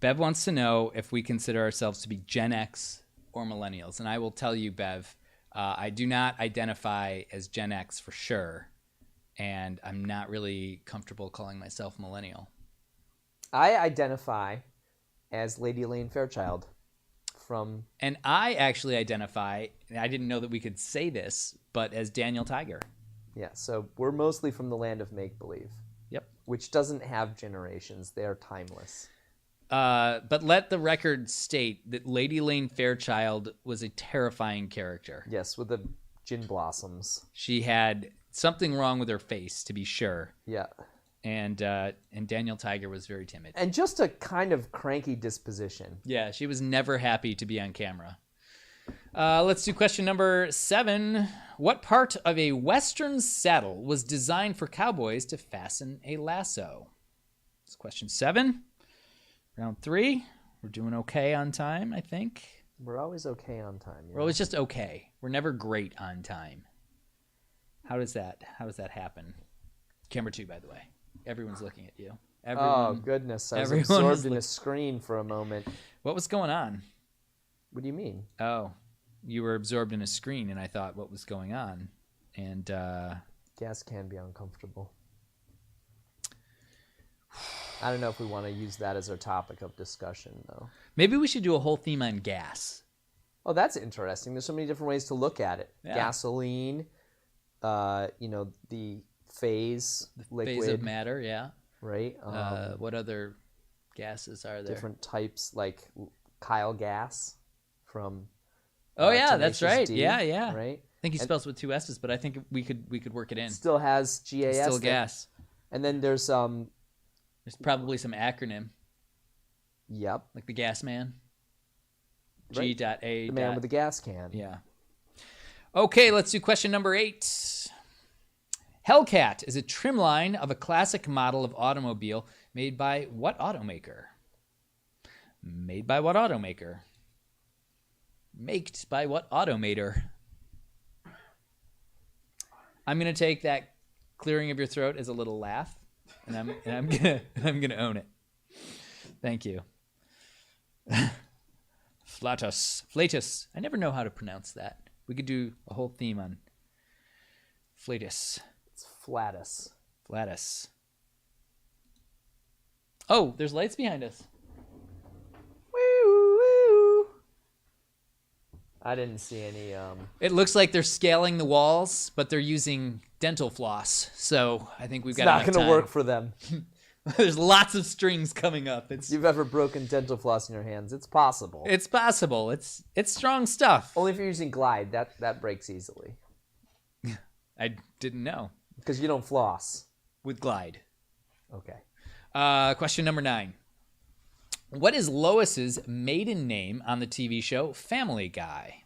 Bev wants to know if we consider ourselves to be Gen X or millennials. And I will tell you, Bev, I do not identify as Gen X for sure. And I'm not really comfortable calling myself millennial. I identify as Lady Elaine Fairchild from... And I actually identify, and I didn't know that we could say this, but as Daniel Tiger. Yeah, so we're mostly from the land of make-believe. Yep. Which doesn't have generations. They are timeless. But let the record state that Lady Elaine Fairchild was a terrifying character. Yes, with the gin blossoms. She had something wrong with her face, to be sure. Yeah. And Daniel Tiger was very timid. And just a kind of cranky disposition. Yeah, she was never happy to be on camera. Let's do question number 7. What part of a Western saddle was designed for cowboys to fasten a lasso? It's question 7. Round 3. We're doing okay on time, I think. We're always okay on time. We're always just okay. We're never great on time. How does that happen? Camera 2, by the way. Everyone's looking at you. Oh, goodness. I was absorbed in a screen for a moment. What was going on? What do you mean? Oh, you were absorbed in a screen, and I thought what was going on. And gas can be uncomfortable. I don't know if we want to use that as our topic of discussion, though. Maybe we should do a whole theme on gas. Oh, that's interesting. There's so many different ways to look at it. Yeah. Gasoline, the phase, liquid. Phase of matter, yeah. Right? What other gases are there? Different types, like Kyle gas from... Oh, yeah, that's right. D, yeah. Right? I think he spells with 2 S's, but I think we could work it in. Still has GAS. Still gas. And then there's... There's probably some acronym. Yep. Like the gas man. Right. G.A. The man with the gas can. Yeah. Okay, let's do question number 8. Hellcat is a trim line of a classic model of automobile made by what automaker? Made by what automaker? Maked by what automator? I'm gonna take that clearing of your throat as a little laugh, and I'm gonna own it. Thank you. Flatus. I never know how to pronounce that. We could do a whole theme on Flatus. It's Flatus. Flatus. Oh, there's lights behind us. Woo, woo. I didn't see any... It looks like they're scaling the walls, but they're using dental floss. So I think we've got enough time. It's not going to work for them. There's lots of strings coming up. If you've ever broken dental floss in your hands, it's possible. It's possible. It's strong stuff. Only if you're using Glide. That breaks easily. I didn't know. Because you don't floss. With Glide. Okay. Question number 9. What is Lois's maiden name on the TV show Family Guy?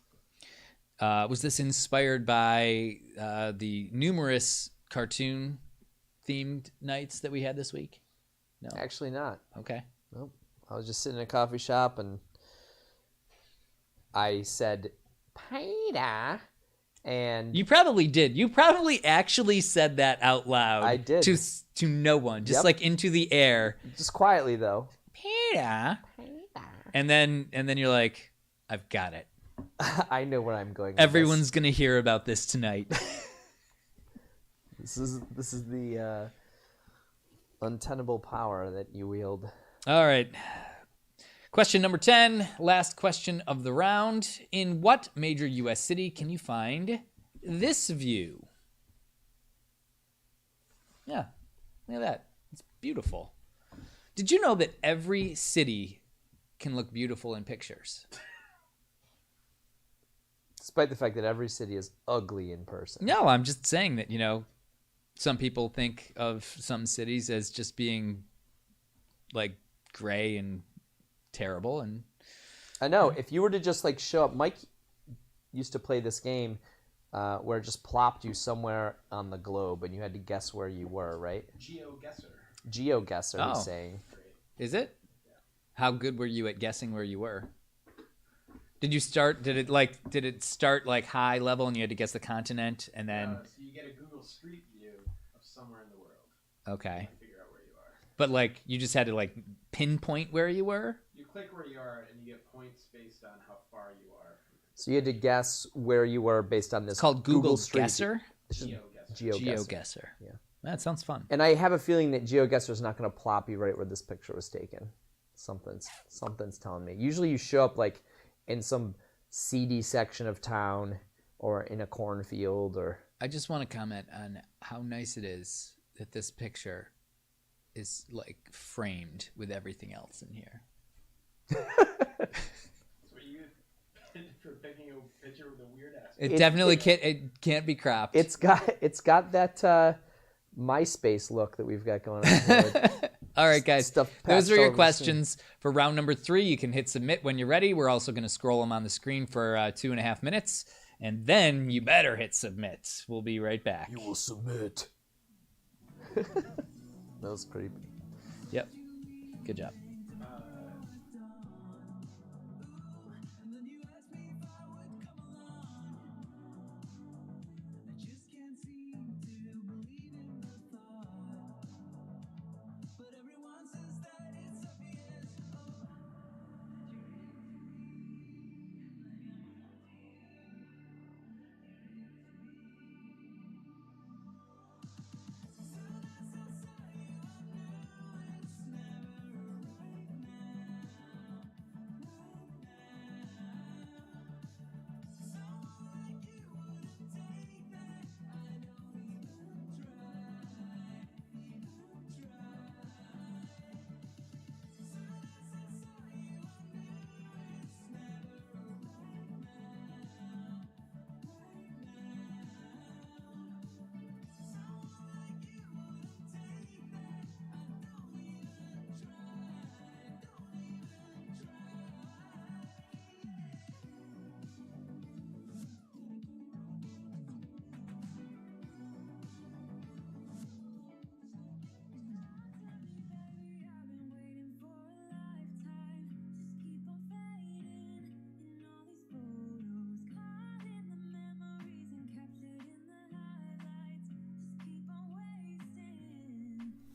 Was this inspired by the numerous cartoon-themed nights that we had this week? No. Actually not. Okay. Nope. I was just sitting in a coffee shop and I said, Peter. And you probably did. You probably actually said that out loud. I did. To no one. Just Yep. like into the air. Just quietly, though. Peter. And then you're like, I've got it. I know where I'm going with Everyone's going to hear about this tonight. This is the untenable power that you wield. All right. Question number 10, last question of the round. In what major U.S. city can you find this view? Yeah, look at that. It's beautiful. Did you know that every city can look beautiful in pictures? Despite the fact that every city is ugly in person. No, I'm just saying that, some people think of some cities as just being like gray and terrible. And I know. If you were to just like show up, Mike used to play this game where it just plopped you somewhere on the globe and you had to guess where you were, right? GeoGuessr, he's saying. Is it? Yeah. How good were you at guessing where you were? Did it start like high level and you had to guess the continent and then? So you get a Google Street View of somewhere in the world. Okay. And figure out where you are. But like you just had to like pinpoint where you were? You click where you are and you get points based on how far you are. So you had to guess where you were based on this. It's called Google Street Guesser? GeoGuessr. Yeah. That sounds fun. And I have a feeling that GeoGuessr is not going to plop you right where this picture was taken. Something's telling me. Usually you show up like in some seedy section of town or in a cornfield or... I just want to comment on how nice it is that this picture is like framed with everything else in here. That's what you for picking a picture with a weird ass. It definitely can't be cropped. It's got that MySpace look that we've got going on here. All right, guys. Stuff Those are passed your over questions for round number 3. You can hit submit when you're ready. We're also going to scroll them on the screen for 2.5 minutes. And then you better hit submit. We'll be right back. You will submit. That was creepy. Yep. Good job.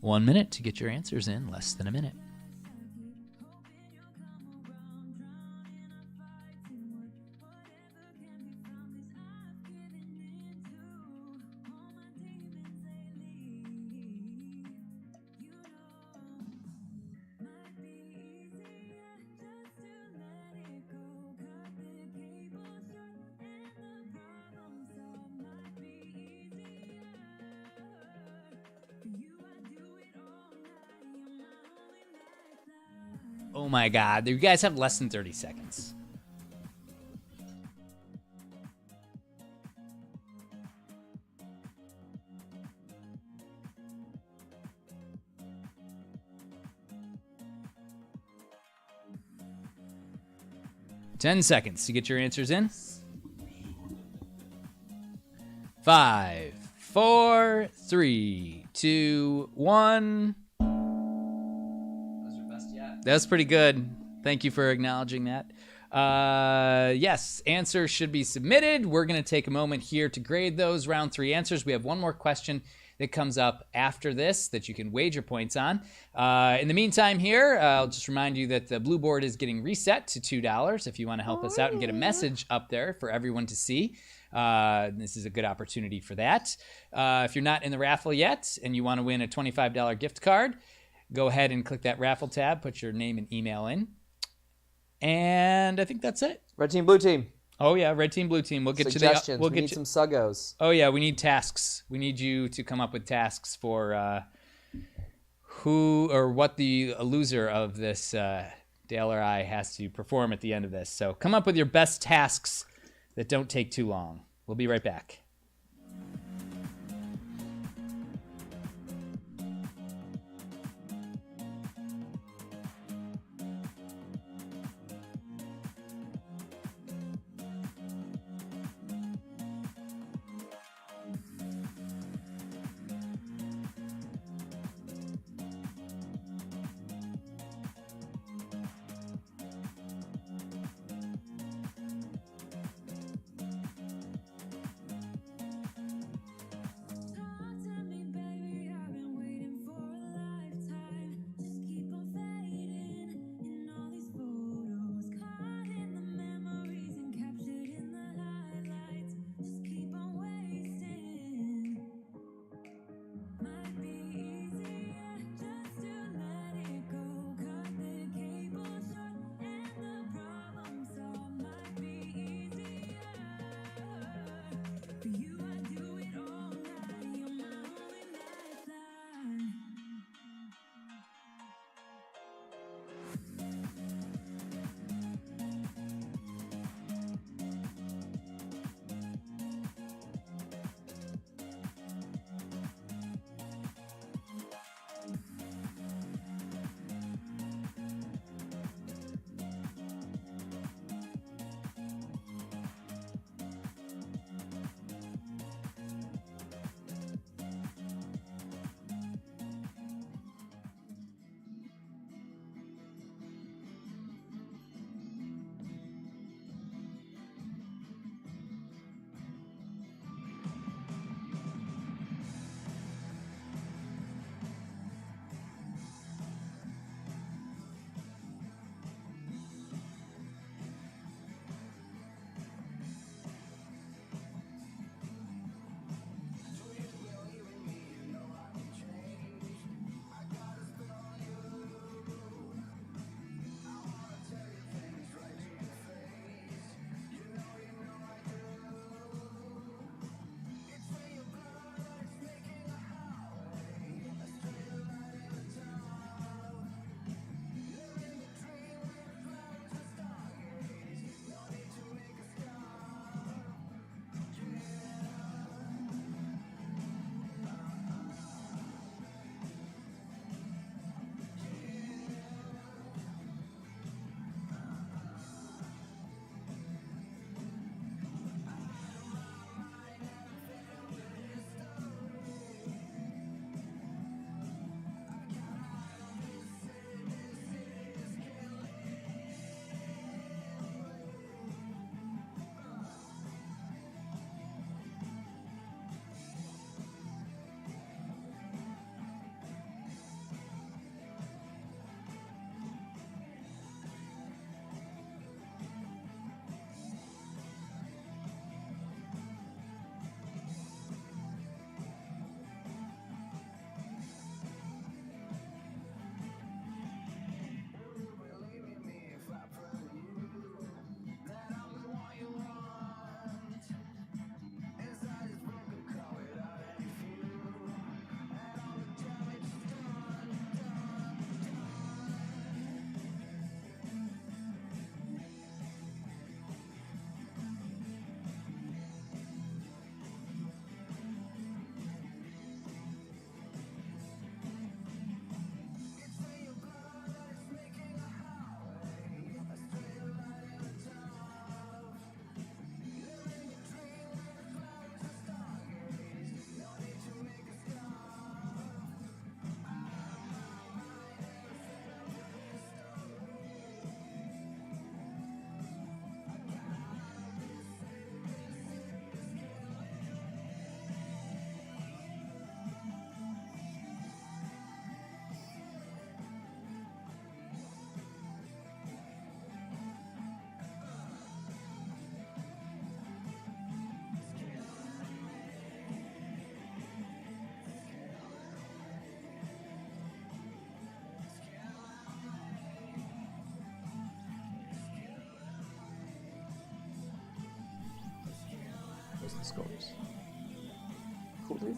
One minute to get your answers in, less than a minute. Oh my God, you guys have less than 30 seconds. Ten seconds to get your answers in. 5, 4, 3, 2, 1. That's pretty good. Thank you for acknowledging that. Yes, answers should be submitted. We're going to take a moment here to grade those round 3 answers. We have one more question that comes up after this that you can wager points on. In the meantime here, I'll just remind you that the blue board is getting reset to $2 if you want to help us out and get a message up there for everyone to see. This is a good opportunity for that. If you're not in the raffle yet and you want to win a $25 gift card, go ahead and click that raffle tab, put your name and email in. And I think that's it. Red team, blue team. Oh yeah, red team, blue team. We'll get Suggestions. to the. We'll we get need you, some suggos. Oh yeah, we need tasks. We need you to come up with tasks for who or what the loser of this Dale or I has to perform at the end of this. So come up with your best tasks that don't take too long. We'll be right back. Those are the scores. Cool, dude.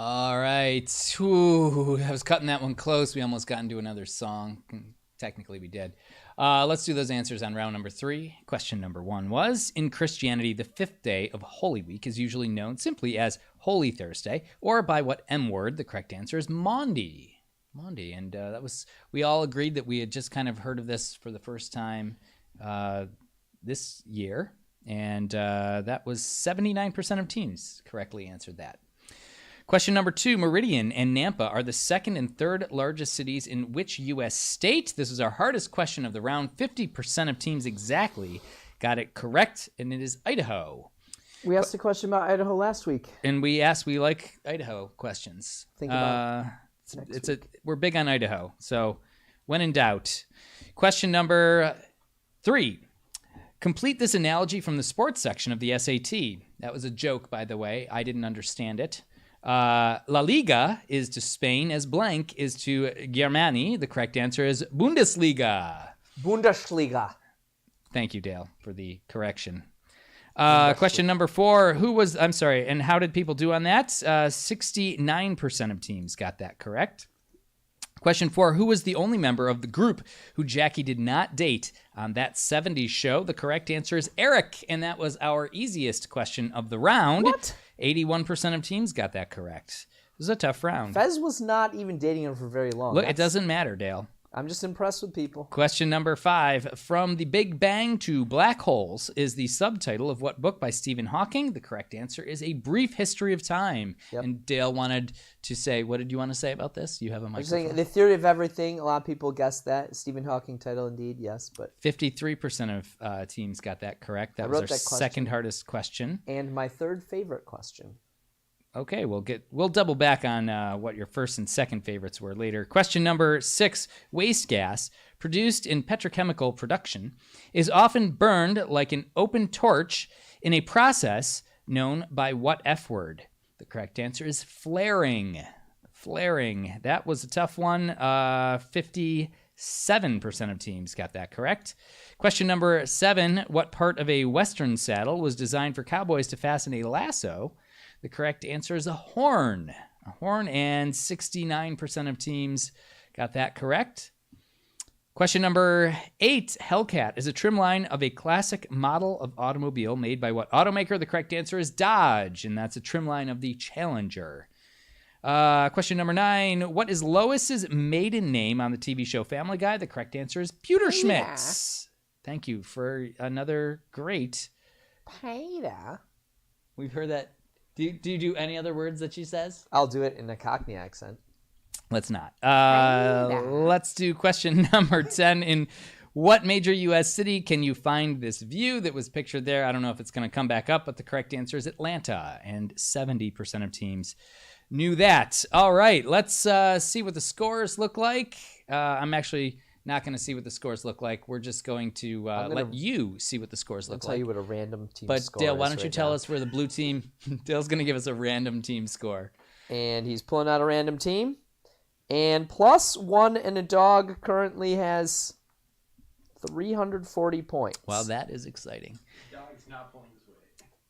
All right. Ooh, I was cutting that one close. We almost got into another song. Technically, we did. Let's do those answers on round number 3. Question number 1 was, in Christianity, the 5th day of Holy Week is usually known simply as Holy Thursday, or by what M word? The correct answer is Maundy. Maundy. And we all agreed that we had just kind of heard of this for the first time this year. And that was 79% of teams correctly answered that. Question number 2, Meridian and Nampa are the second and third largest cities in which U.S. state? This was our hardest question of the round. 50% of teams exactly got it correct, and it is Idaho. We asked a question about Idaho last week. And we like Idaho questions. Think about we're big on Idaho, so when in doubt. Question number 3. Complete this analogy from the sports section of the SAT. That was a joke, by the way. I didn't understand it. La Liga is to Spain as blank is to Germany. The correct answer is Bundesliga. Bundesliga. Thank you, Dale, for the correction. Question number 4. And how did people do on that? 69% of teams got that correct. Question 4, who was the only member of the group who Jackie did not date on that 70s show? The correct answer is Eric, and that was our easiest question of the round. What? 81% of teams got that correct. It was a tough round. Fez was not even dating him for very long. Look, it doesn't matter, Dale. I'm just impressed with people. Question number 5. From the Big Bang to Black Holes is the subtitle of what book by Stephen Hawking? The correct answer is A Brief History of Time. Yep. And Dale wanted to say, what did you want to say about this? You have a I'm microphone. saying The Theory of Everything. A lot of people guessed that. Stephen Hawking title, indeed, yes. But 53% of teams got that correct. That I was wrote our that question. second hardest question. And my third favorite question. Okay, we'll double back on what your first and second favorites were later. Question number 6, waste gas produced in petrochemical production is often burned like an open torch in a process known by what F word? The correct answer is flaring. Flaring. That was a tough one. 57% of teams got that correct. Question number 7, what part of a Western saddle was designed for cowboys to fasten a lasso? The correct answer is a horn. A horn, and 69% of teams got that correct. Question number 8, Hellcat is a trim line of a classic model of automobile made by what automaker? The correct answer is Dodge, and that's a trim line of the Challenger. Question number 9, what is Lois's maiden name on the TV show Family Guy? The correct answer is Pewterschmitz. Thank you for another great. Peter. We've heard that. Do you do any other words that she says? I'll do it in a Cockney accent. Let's not. Let's do question number 10. In what major U.S. city can you find this view that was pictured there? I don't know if it's going to come back up, but the correct answer is Atlanta, and 70% of teams knew that. All right, let's see what the scores look like. I'm actually not going to see what the scores look like. We're just going to let you see what the scores look I'll tell like. you what a random team But score Dale, is why don't you right tell now. us where the blue team? Dale's going to give us a random team score. And he's pulling out a random team. And +1 and a dog currently has 340 points. Wow, that is exciting. Dog's not pulling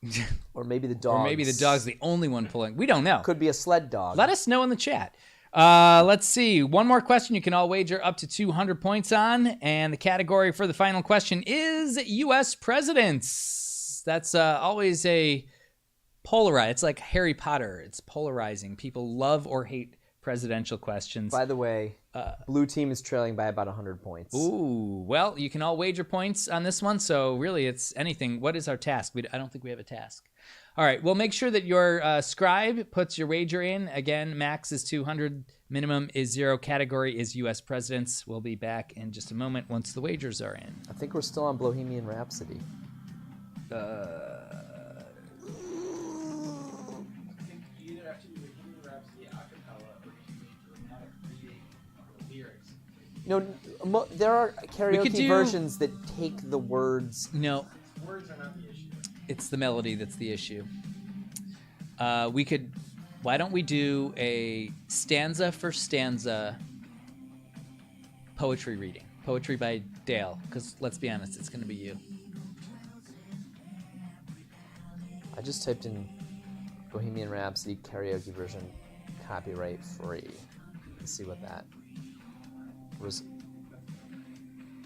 his weight. Or maybe the dog. Or maybe the dog's the only one pulling. We don't know. Could be a sled dog. Let us know in the chat. Let's see. One more question you can all wager up to 200 points on. And the category for the final question is U.S. presidents. That's always a polarized. It's like Harry Potter. It's polarizing. People love or hate presidential questions. By the way, blue team is trailing by about 100 points. Ooh, well, you can all wager points on this one. So really, it's anything. What is our task? I don't think we have a task. All right, well, make sure that your scribe puts your wager in. Again, max is 200, minimum is 0, category is U.S. presidents. We'll be back in just a moment once the wagers are in. I think we're still on Bohemian Rhapsody. I think you either have to do Bohemian Rhapsody a cappella or you have to read the lyrics. You know, there are karaoke do- versions that take the words. No, Words are not the issue. it's the melody that's the issue. Why don't we do a stanza for stanza poetry reading? Poetry by Dale, because let's be honest, it's going to be you. I just typed in Bohemian Rhapsody karaoke version. copyright free. Let's see what that was.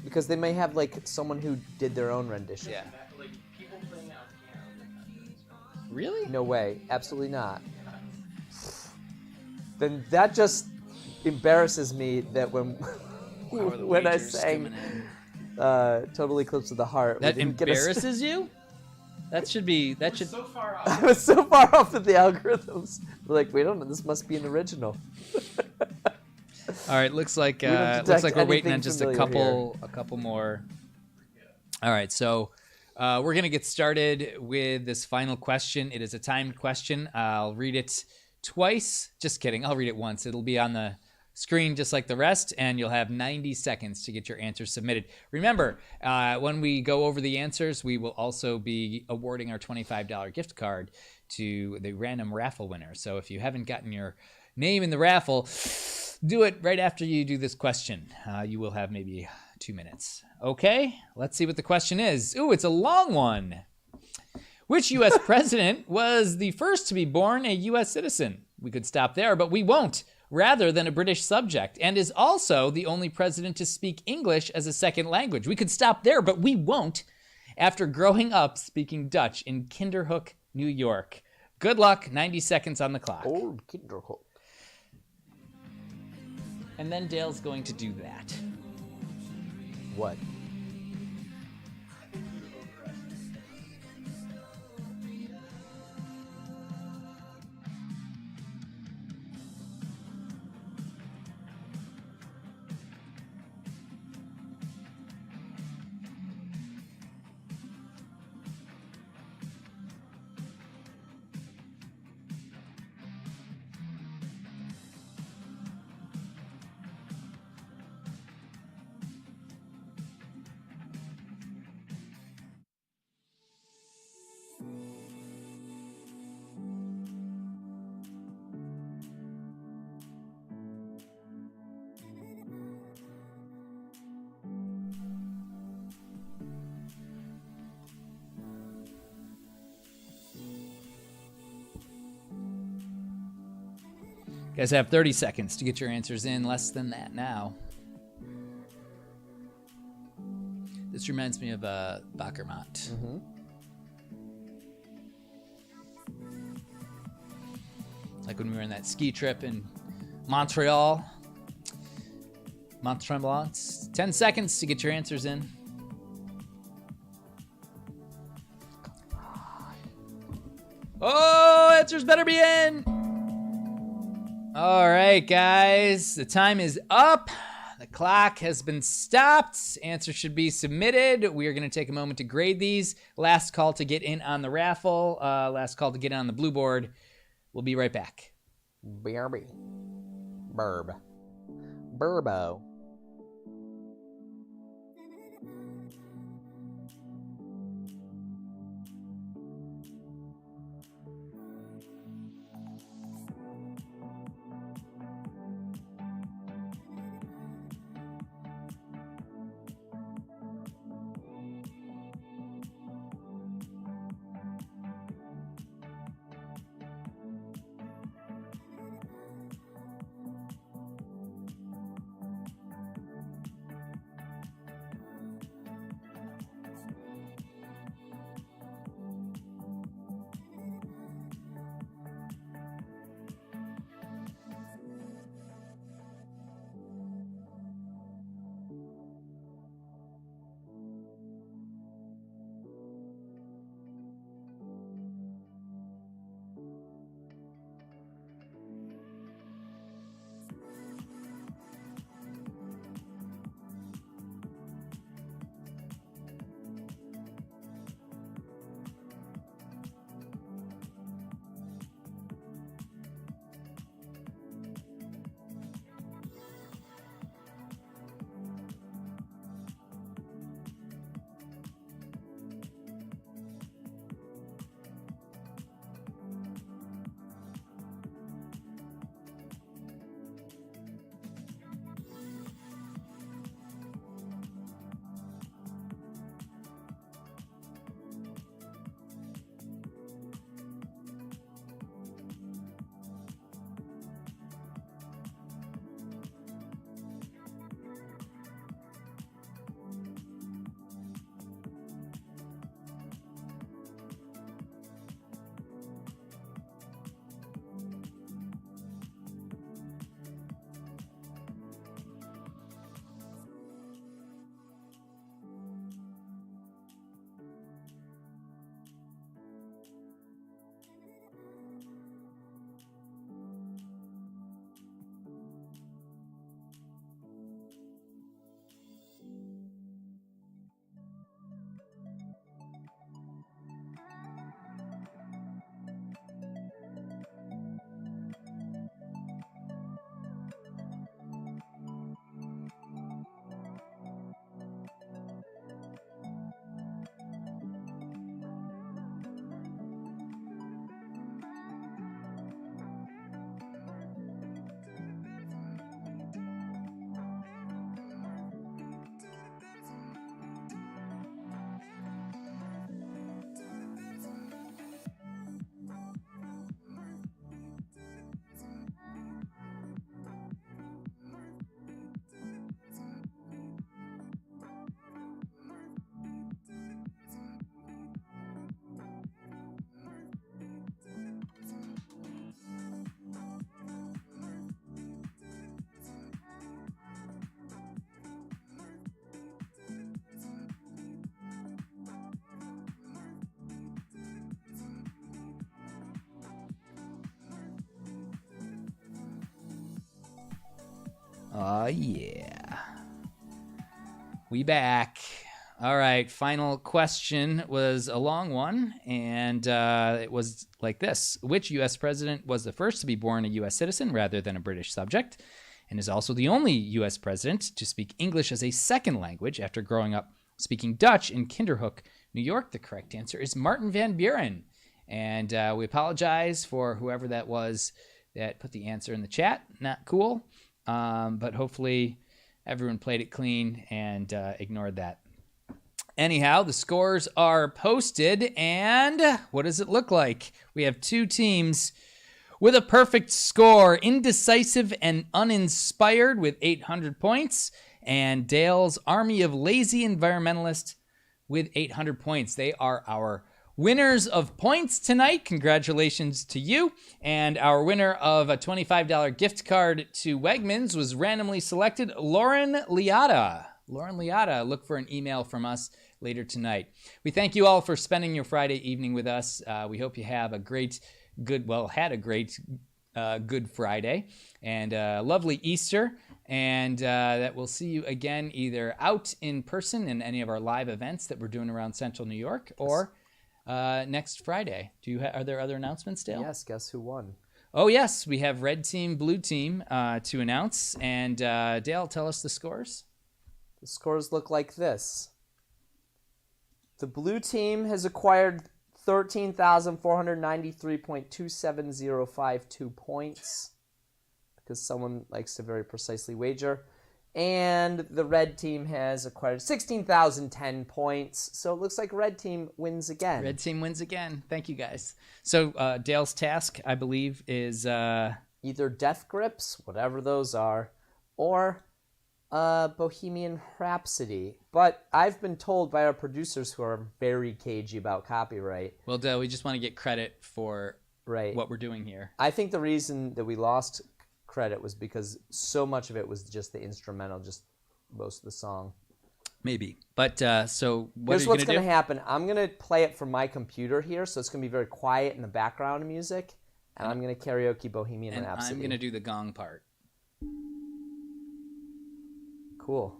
Because they may have like someone who did their own rendition. Yeah. Like people playing out piano. Really? No way. Absolutely not. Then that just embarrasses me that when when I sang Total Eclipse of the Heart, we That didn't get a embarrasses you? That should be. That should. So far I off. was so far off of the algorithms. We're like, wait a minute, this must be an original. All right. Looks like don't looks detect like we're waiting anything on just a familiar couple more. All right. So we're gonna get started with this final question. It is a timed question. I'll read it twice. Just kidding. I'll read it once. It'll be on the screen just like the rest, and you'll have 90 seconds to get your answers submitted. Remember, when we go over the answers, we will also be awarding our $25 gift card to the random raffle winner. So if you haven't gotten your name in the raffle, do it right after you do this question. You will have maybe 2 minutes. Okay, let's see what the question is. Ooh, it's a long one. Which U.S. president was the first to be born a U.S. citizen? We could stop there, but we won't. Rather than a British subject, and is also the only president to speak English as a second language. We could stop there, but we won't. After growing up speaking Dutch in Kinderhook, New York. Good luck. 90 seconds on the clock. Old Kinderhook. And then Dale's going to do that. What? You guys have 30 seconds to get your answers in. Less than that now. This reminds me of Bakermat. Mm-hmm. Like when we were on that ski trip in Montreal. Mont Tremblant. 10 seconds to get your answers in. Oh, answers better be in. All right, guys, the time is up. The clock has been stopped. Answers should be submitted. We are going to take a moment to grade these. Last call to get in on the raffle. Last call to get in on the blue board. We'll be right back. BRB. Burb. Burbo. Oh, yeah. We back. All right, final question was a long one, and it was like this. Which U.S. president was the first to be born a U.S. citizen rather than a British subject, and is also the only U.S. president to speak English as a second language after growing up speaking Dutch in Kinderhook, New York? The correct answer is Martin Van Buren. And we apologize for whoever that was that put the answer in the chat. Not cool, but hopefully everyone played it clean and ignored that. Anyhow, the scores are posted, and what does it look like? We have two teams with a perfect score, Indecisive and Uninspired with 800 points, and Dale's Army of Lazy Environmentalists with 800 points. They are our winners of points tonight. Congratulations to you. And our winner of a $25 gift card to Wegmans was randomly selected Lauren Liotta. Lauren Liotta, look for an email from us later tonight. We thank you all for spending your Friday evening with us. We hope you have a great, Good Friday and a lovely Easter. And that we'll see you again either out in person in any of our live events that we're doing around Central New York or next Friday. Are there other announcements, Dale? Yes, guess who won? Oh, yes. We have red team, blue team to announce. And Dale, tell us the scores. The scores look like this. The blue team has acquired 13,493.27052 points because someone likes to very precisely wager. And the red team has acquired 16,010 points. So it looks like red team wins again. Red team wins again. Thank you, guys. So Dale's task, I believe, is... either Death Grips, whatever those are, or Bohemian Rhapsody. But I've been told by our producers who are very cagey about copyright. Well, Dale, we just want to get credit for right. what we're doing here. I think the reason that we lost credit was because so much of it was just the instrumental, just most of the song. Maybe. But so what Here's are you what's going to do? happen. I'm going to play it from my computer here, so it's going to be very quiet in the background music, and I'm going to karaoke Bohemian And Rhapsody. I'm going to do the gong part. Cool.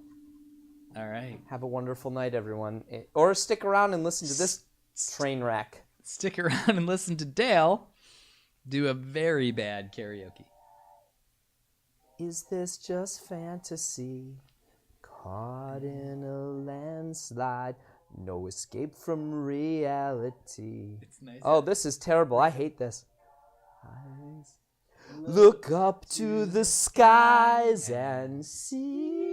All right. Have a wonderful night, everyone. Or stick around and listen to this train wreck. Stick around and listen to Dale do a very bad karaoke. Is this just fantasy? Caught in a landslide, no escape from reality. It's nice. Oh, this is terrible. I hate this. Look up to the skies and see.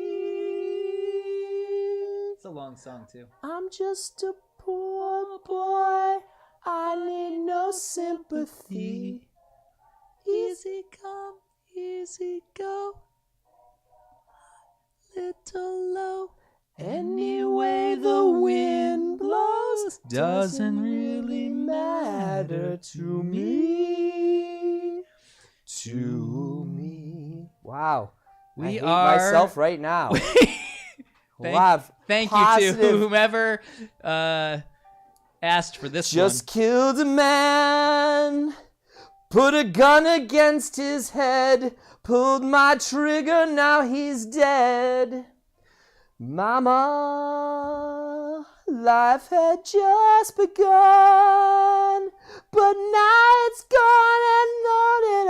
It's a long song, too. I'm just a poor boy. I need no sympathy. Easy come, easy go. Little low. Any way the wind blows doesn't really matter to me. To me. Wow. I hate myself right now. Thank you to whomever asked for this Just one. killed a man. Put a gun against his head. Pulled my trigger, now he's dead. Mama, life had just begun, but now it's gone and thrown it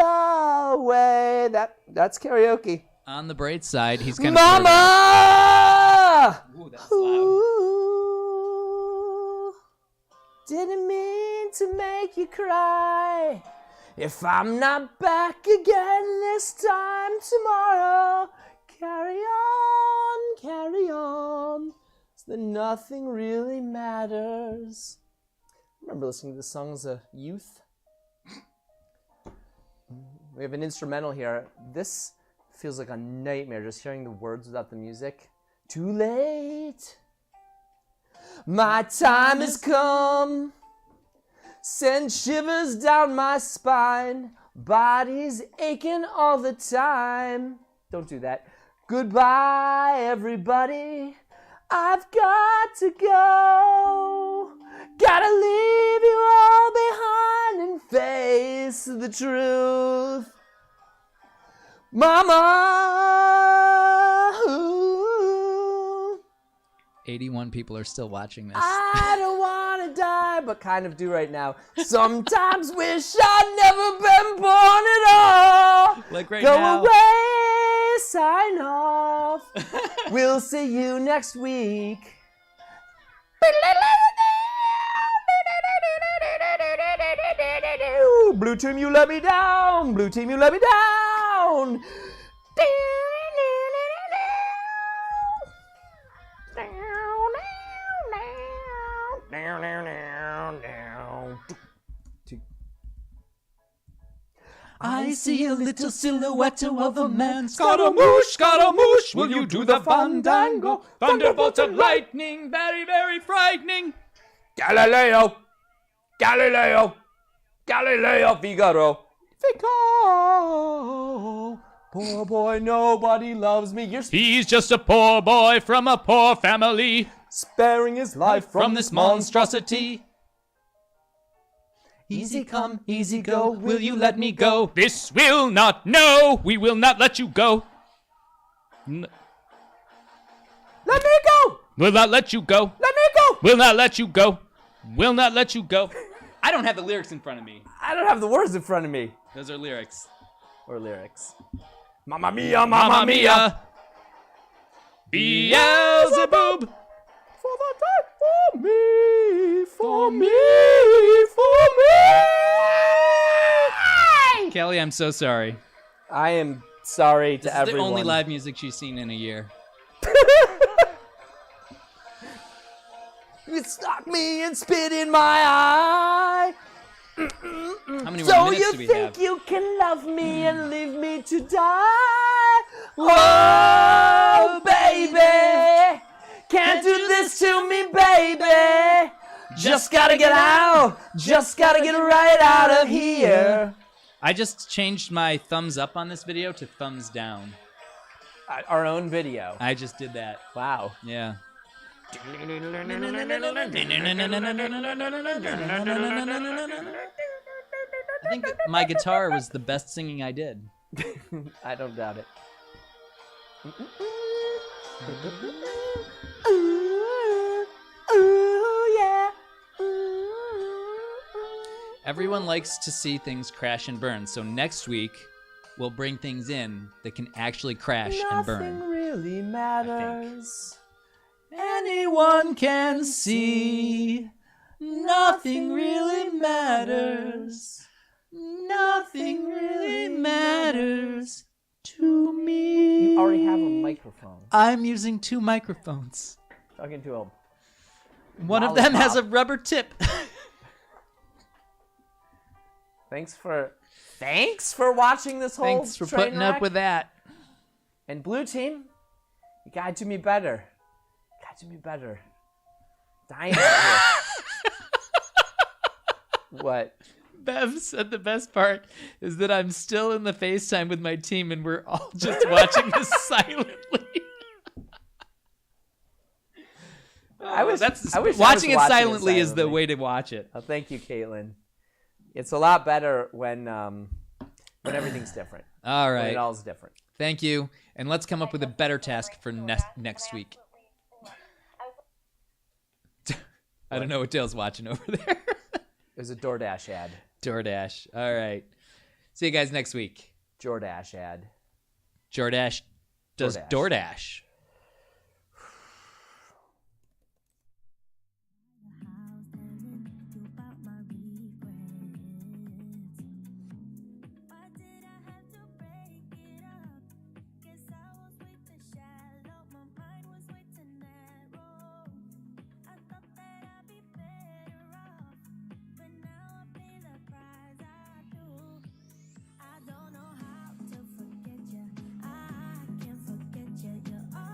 away. That's karaoke. On the bright side, he's going to... Mama! Ooh, that's loud. Ooh, didn't mean to make you cry. If I'm not back again this time tomorrow, carry on, so that nothing really matters. I remember listening to this song as a youth. We have an instrumental here. This feels like a nightmare, just hearing the words without the music. Too late. My time has come. Send shivers down my spine. Body's aching all the time. Don't do that. Goodbye, everybody. I've got to go. Gotta leave you all behind and face the truth. Mama! 81 people are still watching this. I don't want to die, but kind of do right now. Sometimes wish I'd never been born at all. Like right Go now. away, sign off. We'll see you next week. Blue team, you let me down. Blue team, you let me down. I see a little silhouette of a man. Scaramouche, will you do the fandango? Thunderbolts of lightning, very, very frightening. Galileo, Figaro. Poor boy, nobody loves me. You're He's just a poor boy from a poor family. sparing his life From this monstrosity. Easy come, easy go, will you let me go? This will not, no, we will not let you go. Let me go! Will not let you go. Let me go! Will not let you go. Will not let you go. I don't have the lyrics in front of me. I don't have the words in front of me. Those are lyrics. Or lyrics. Mamma mia, Mamma mia. Beelzebub. For the time, for me, for me. Kelly, I'm so sorry. I am sorry to This is everyone. the only live music she's seen in a year. You stuck me and spit in my eye. How many So more minutes you do we think have? you can love me and leave me to die? Oh, baby, can't do this to me, baby. Just gotta get out, just gotta get right out of here. I just changed my thumbs up on this video to thumbs down. Our own video. I just did that. Wow. Yeah. I think my guitar was the best singing I did. I don't doubt it. Everyone likes to see things crash and burn, so next week we'll bring things in that can actually crash and burn. Nothing really matters. Anyone can see. Nothing really matters. Nothing really matters to me. You already have a microphone. I'm using 2 microphones. Talking to a One of them has a lollipop. rubber tip. Thanks for watching this whole Thanks for train putting up wreck. with that. And blue team, you gotta do me better. Dying out here. What? Bev said the best part is that I'm still in the FaceTime with my team and we're all just watching this silently. I wish I was watching it watching silently is the way to watch it. Oh, thank you, Caitlin. It's a lot better when everything's different. All When right. it all's different. Thank you. And let's come up with a better task for next week. I don't know what Dale's watching over there. It was a DoorDash ad. DoorDash. All right. See you guys next week. DoorDash ad. DoorDash does DoorDash. I don't know how to forget you. I can't forget you. You're all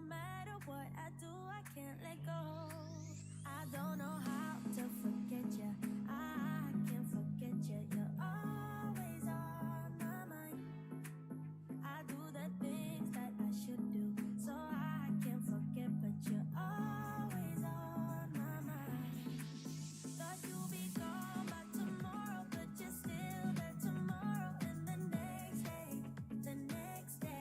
matter what I do, I can't let go. I don't know how to forget you. I can't forget you. You're always on my mind. I do the things that I should do, so I can't forget, but you're always on my mind. Thought you'd be gone by tomorrow, but you're still there tomorrow, and the next day, the next day.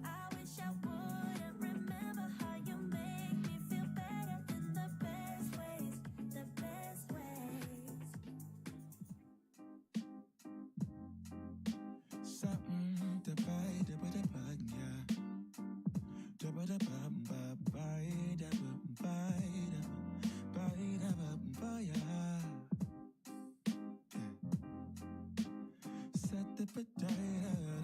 I wish I wouldn't remember how you make me feel better in the best ways, the best ways. Something to buy the bug, yeah. The bum buy the buy yeah. Set the potato.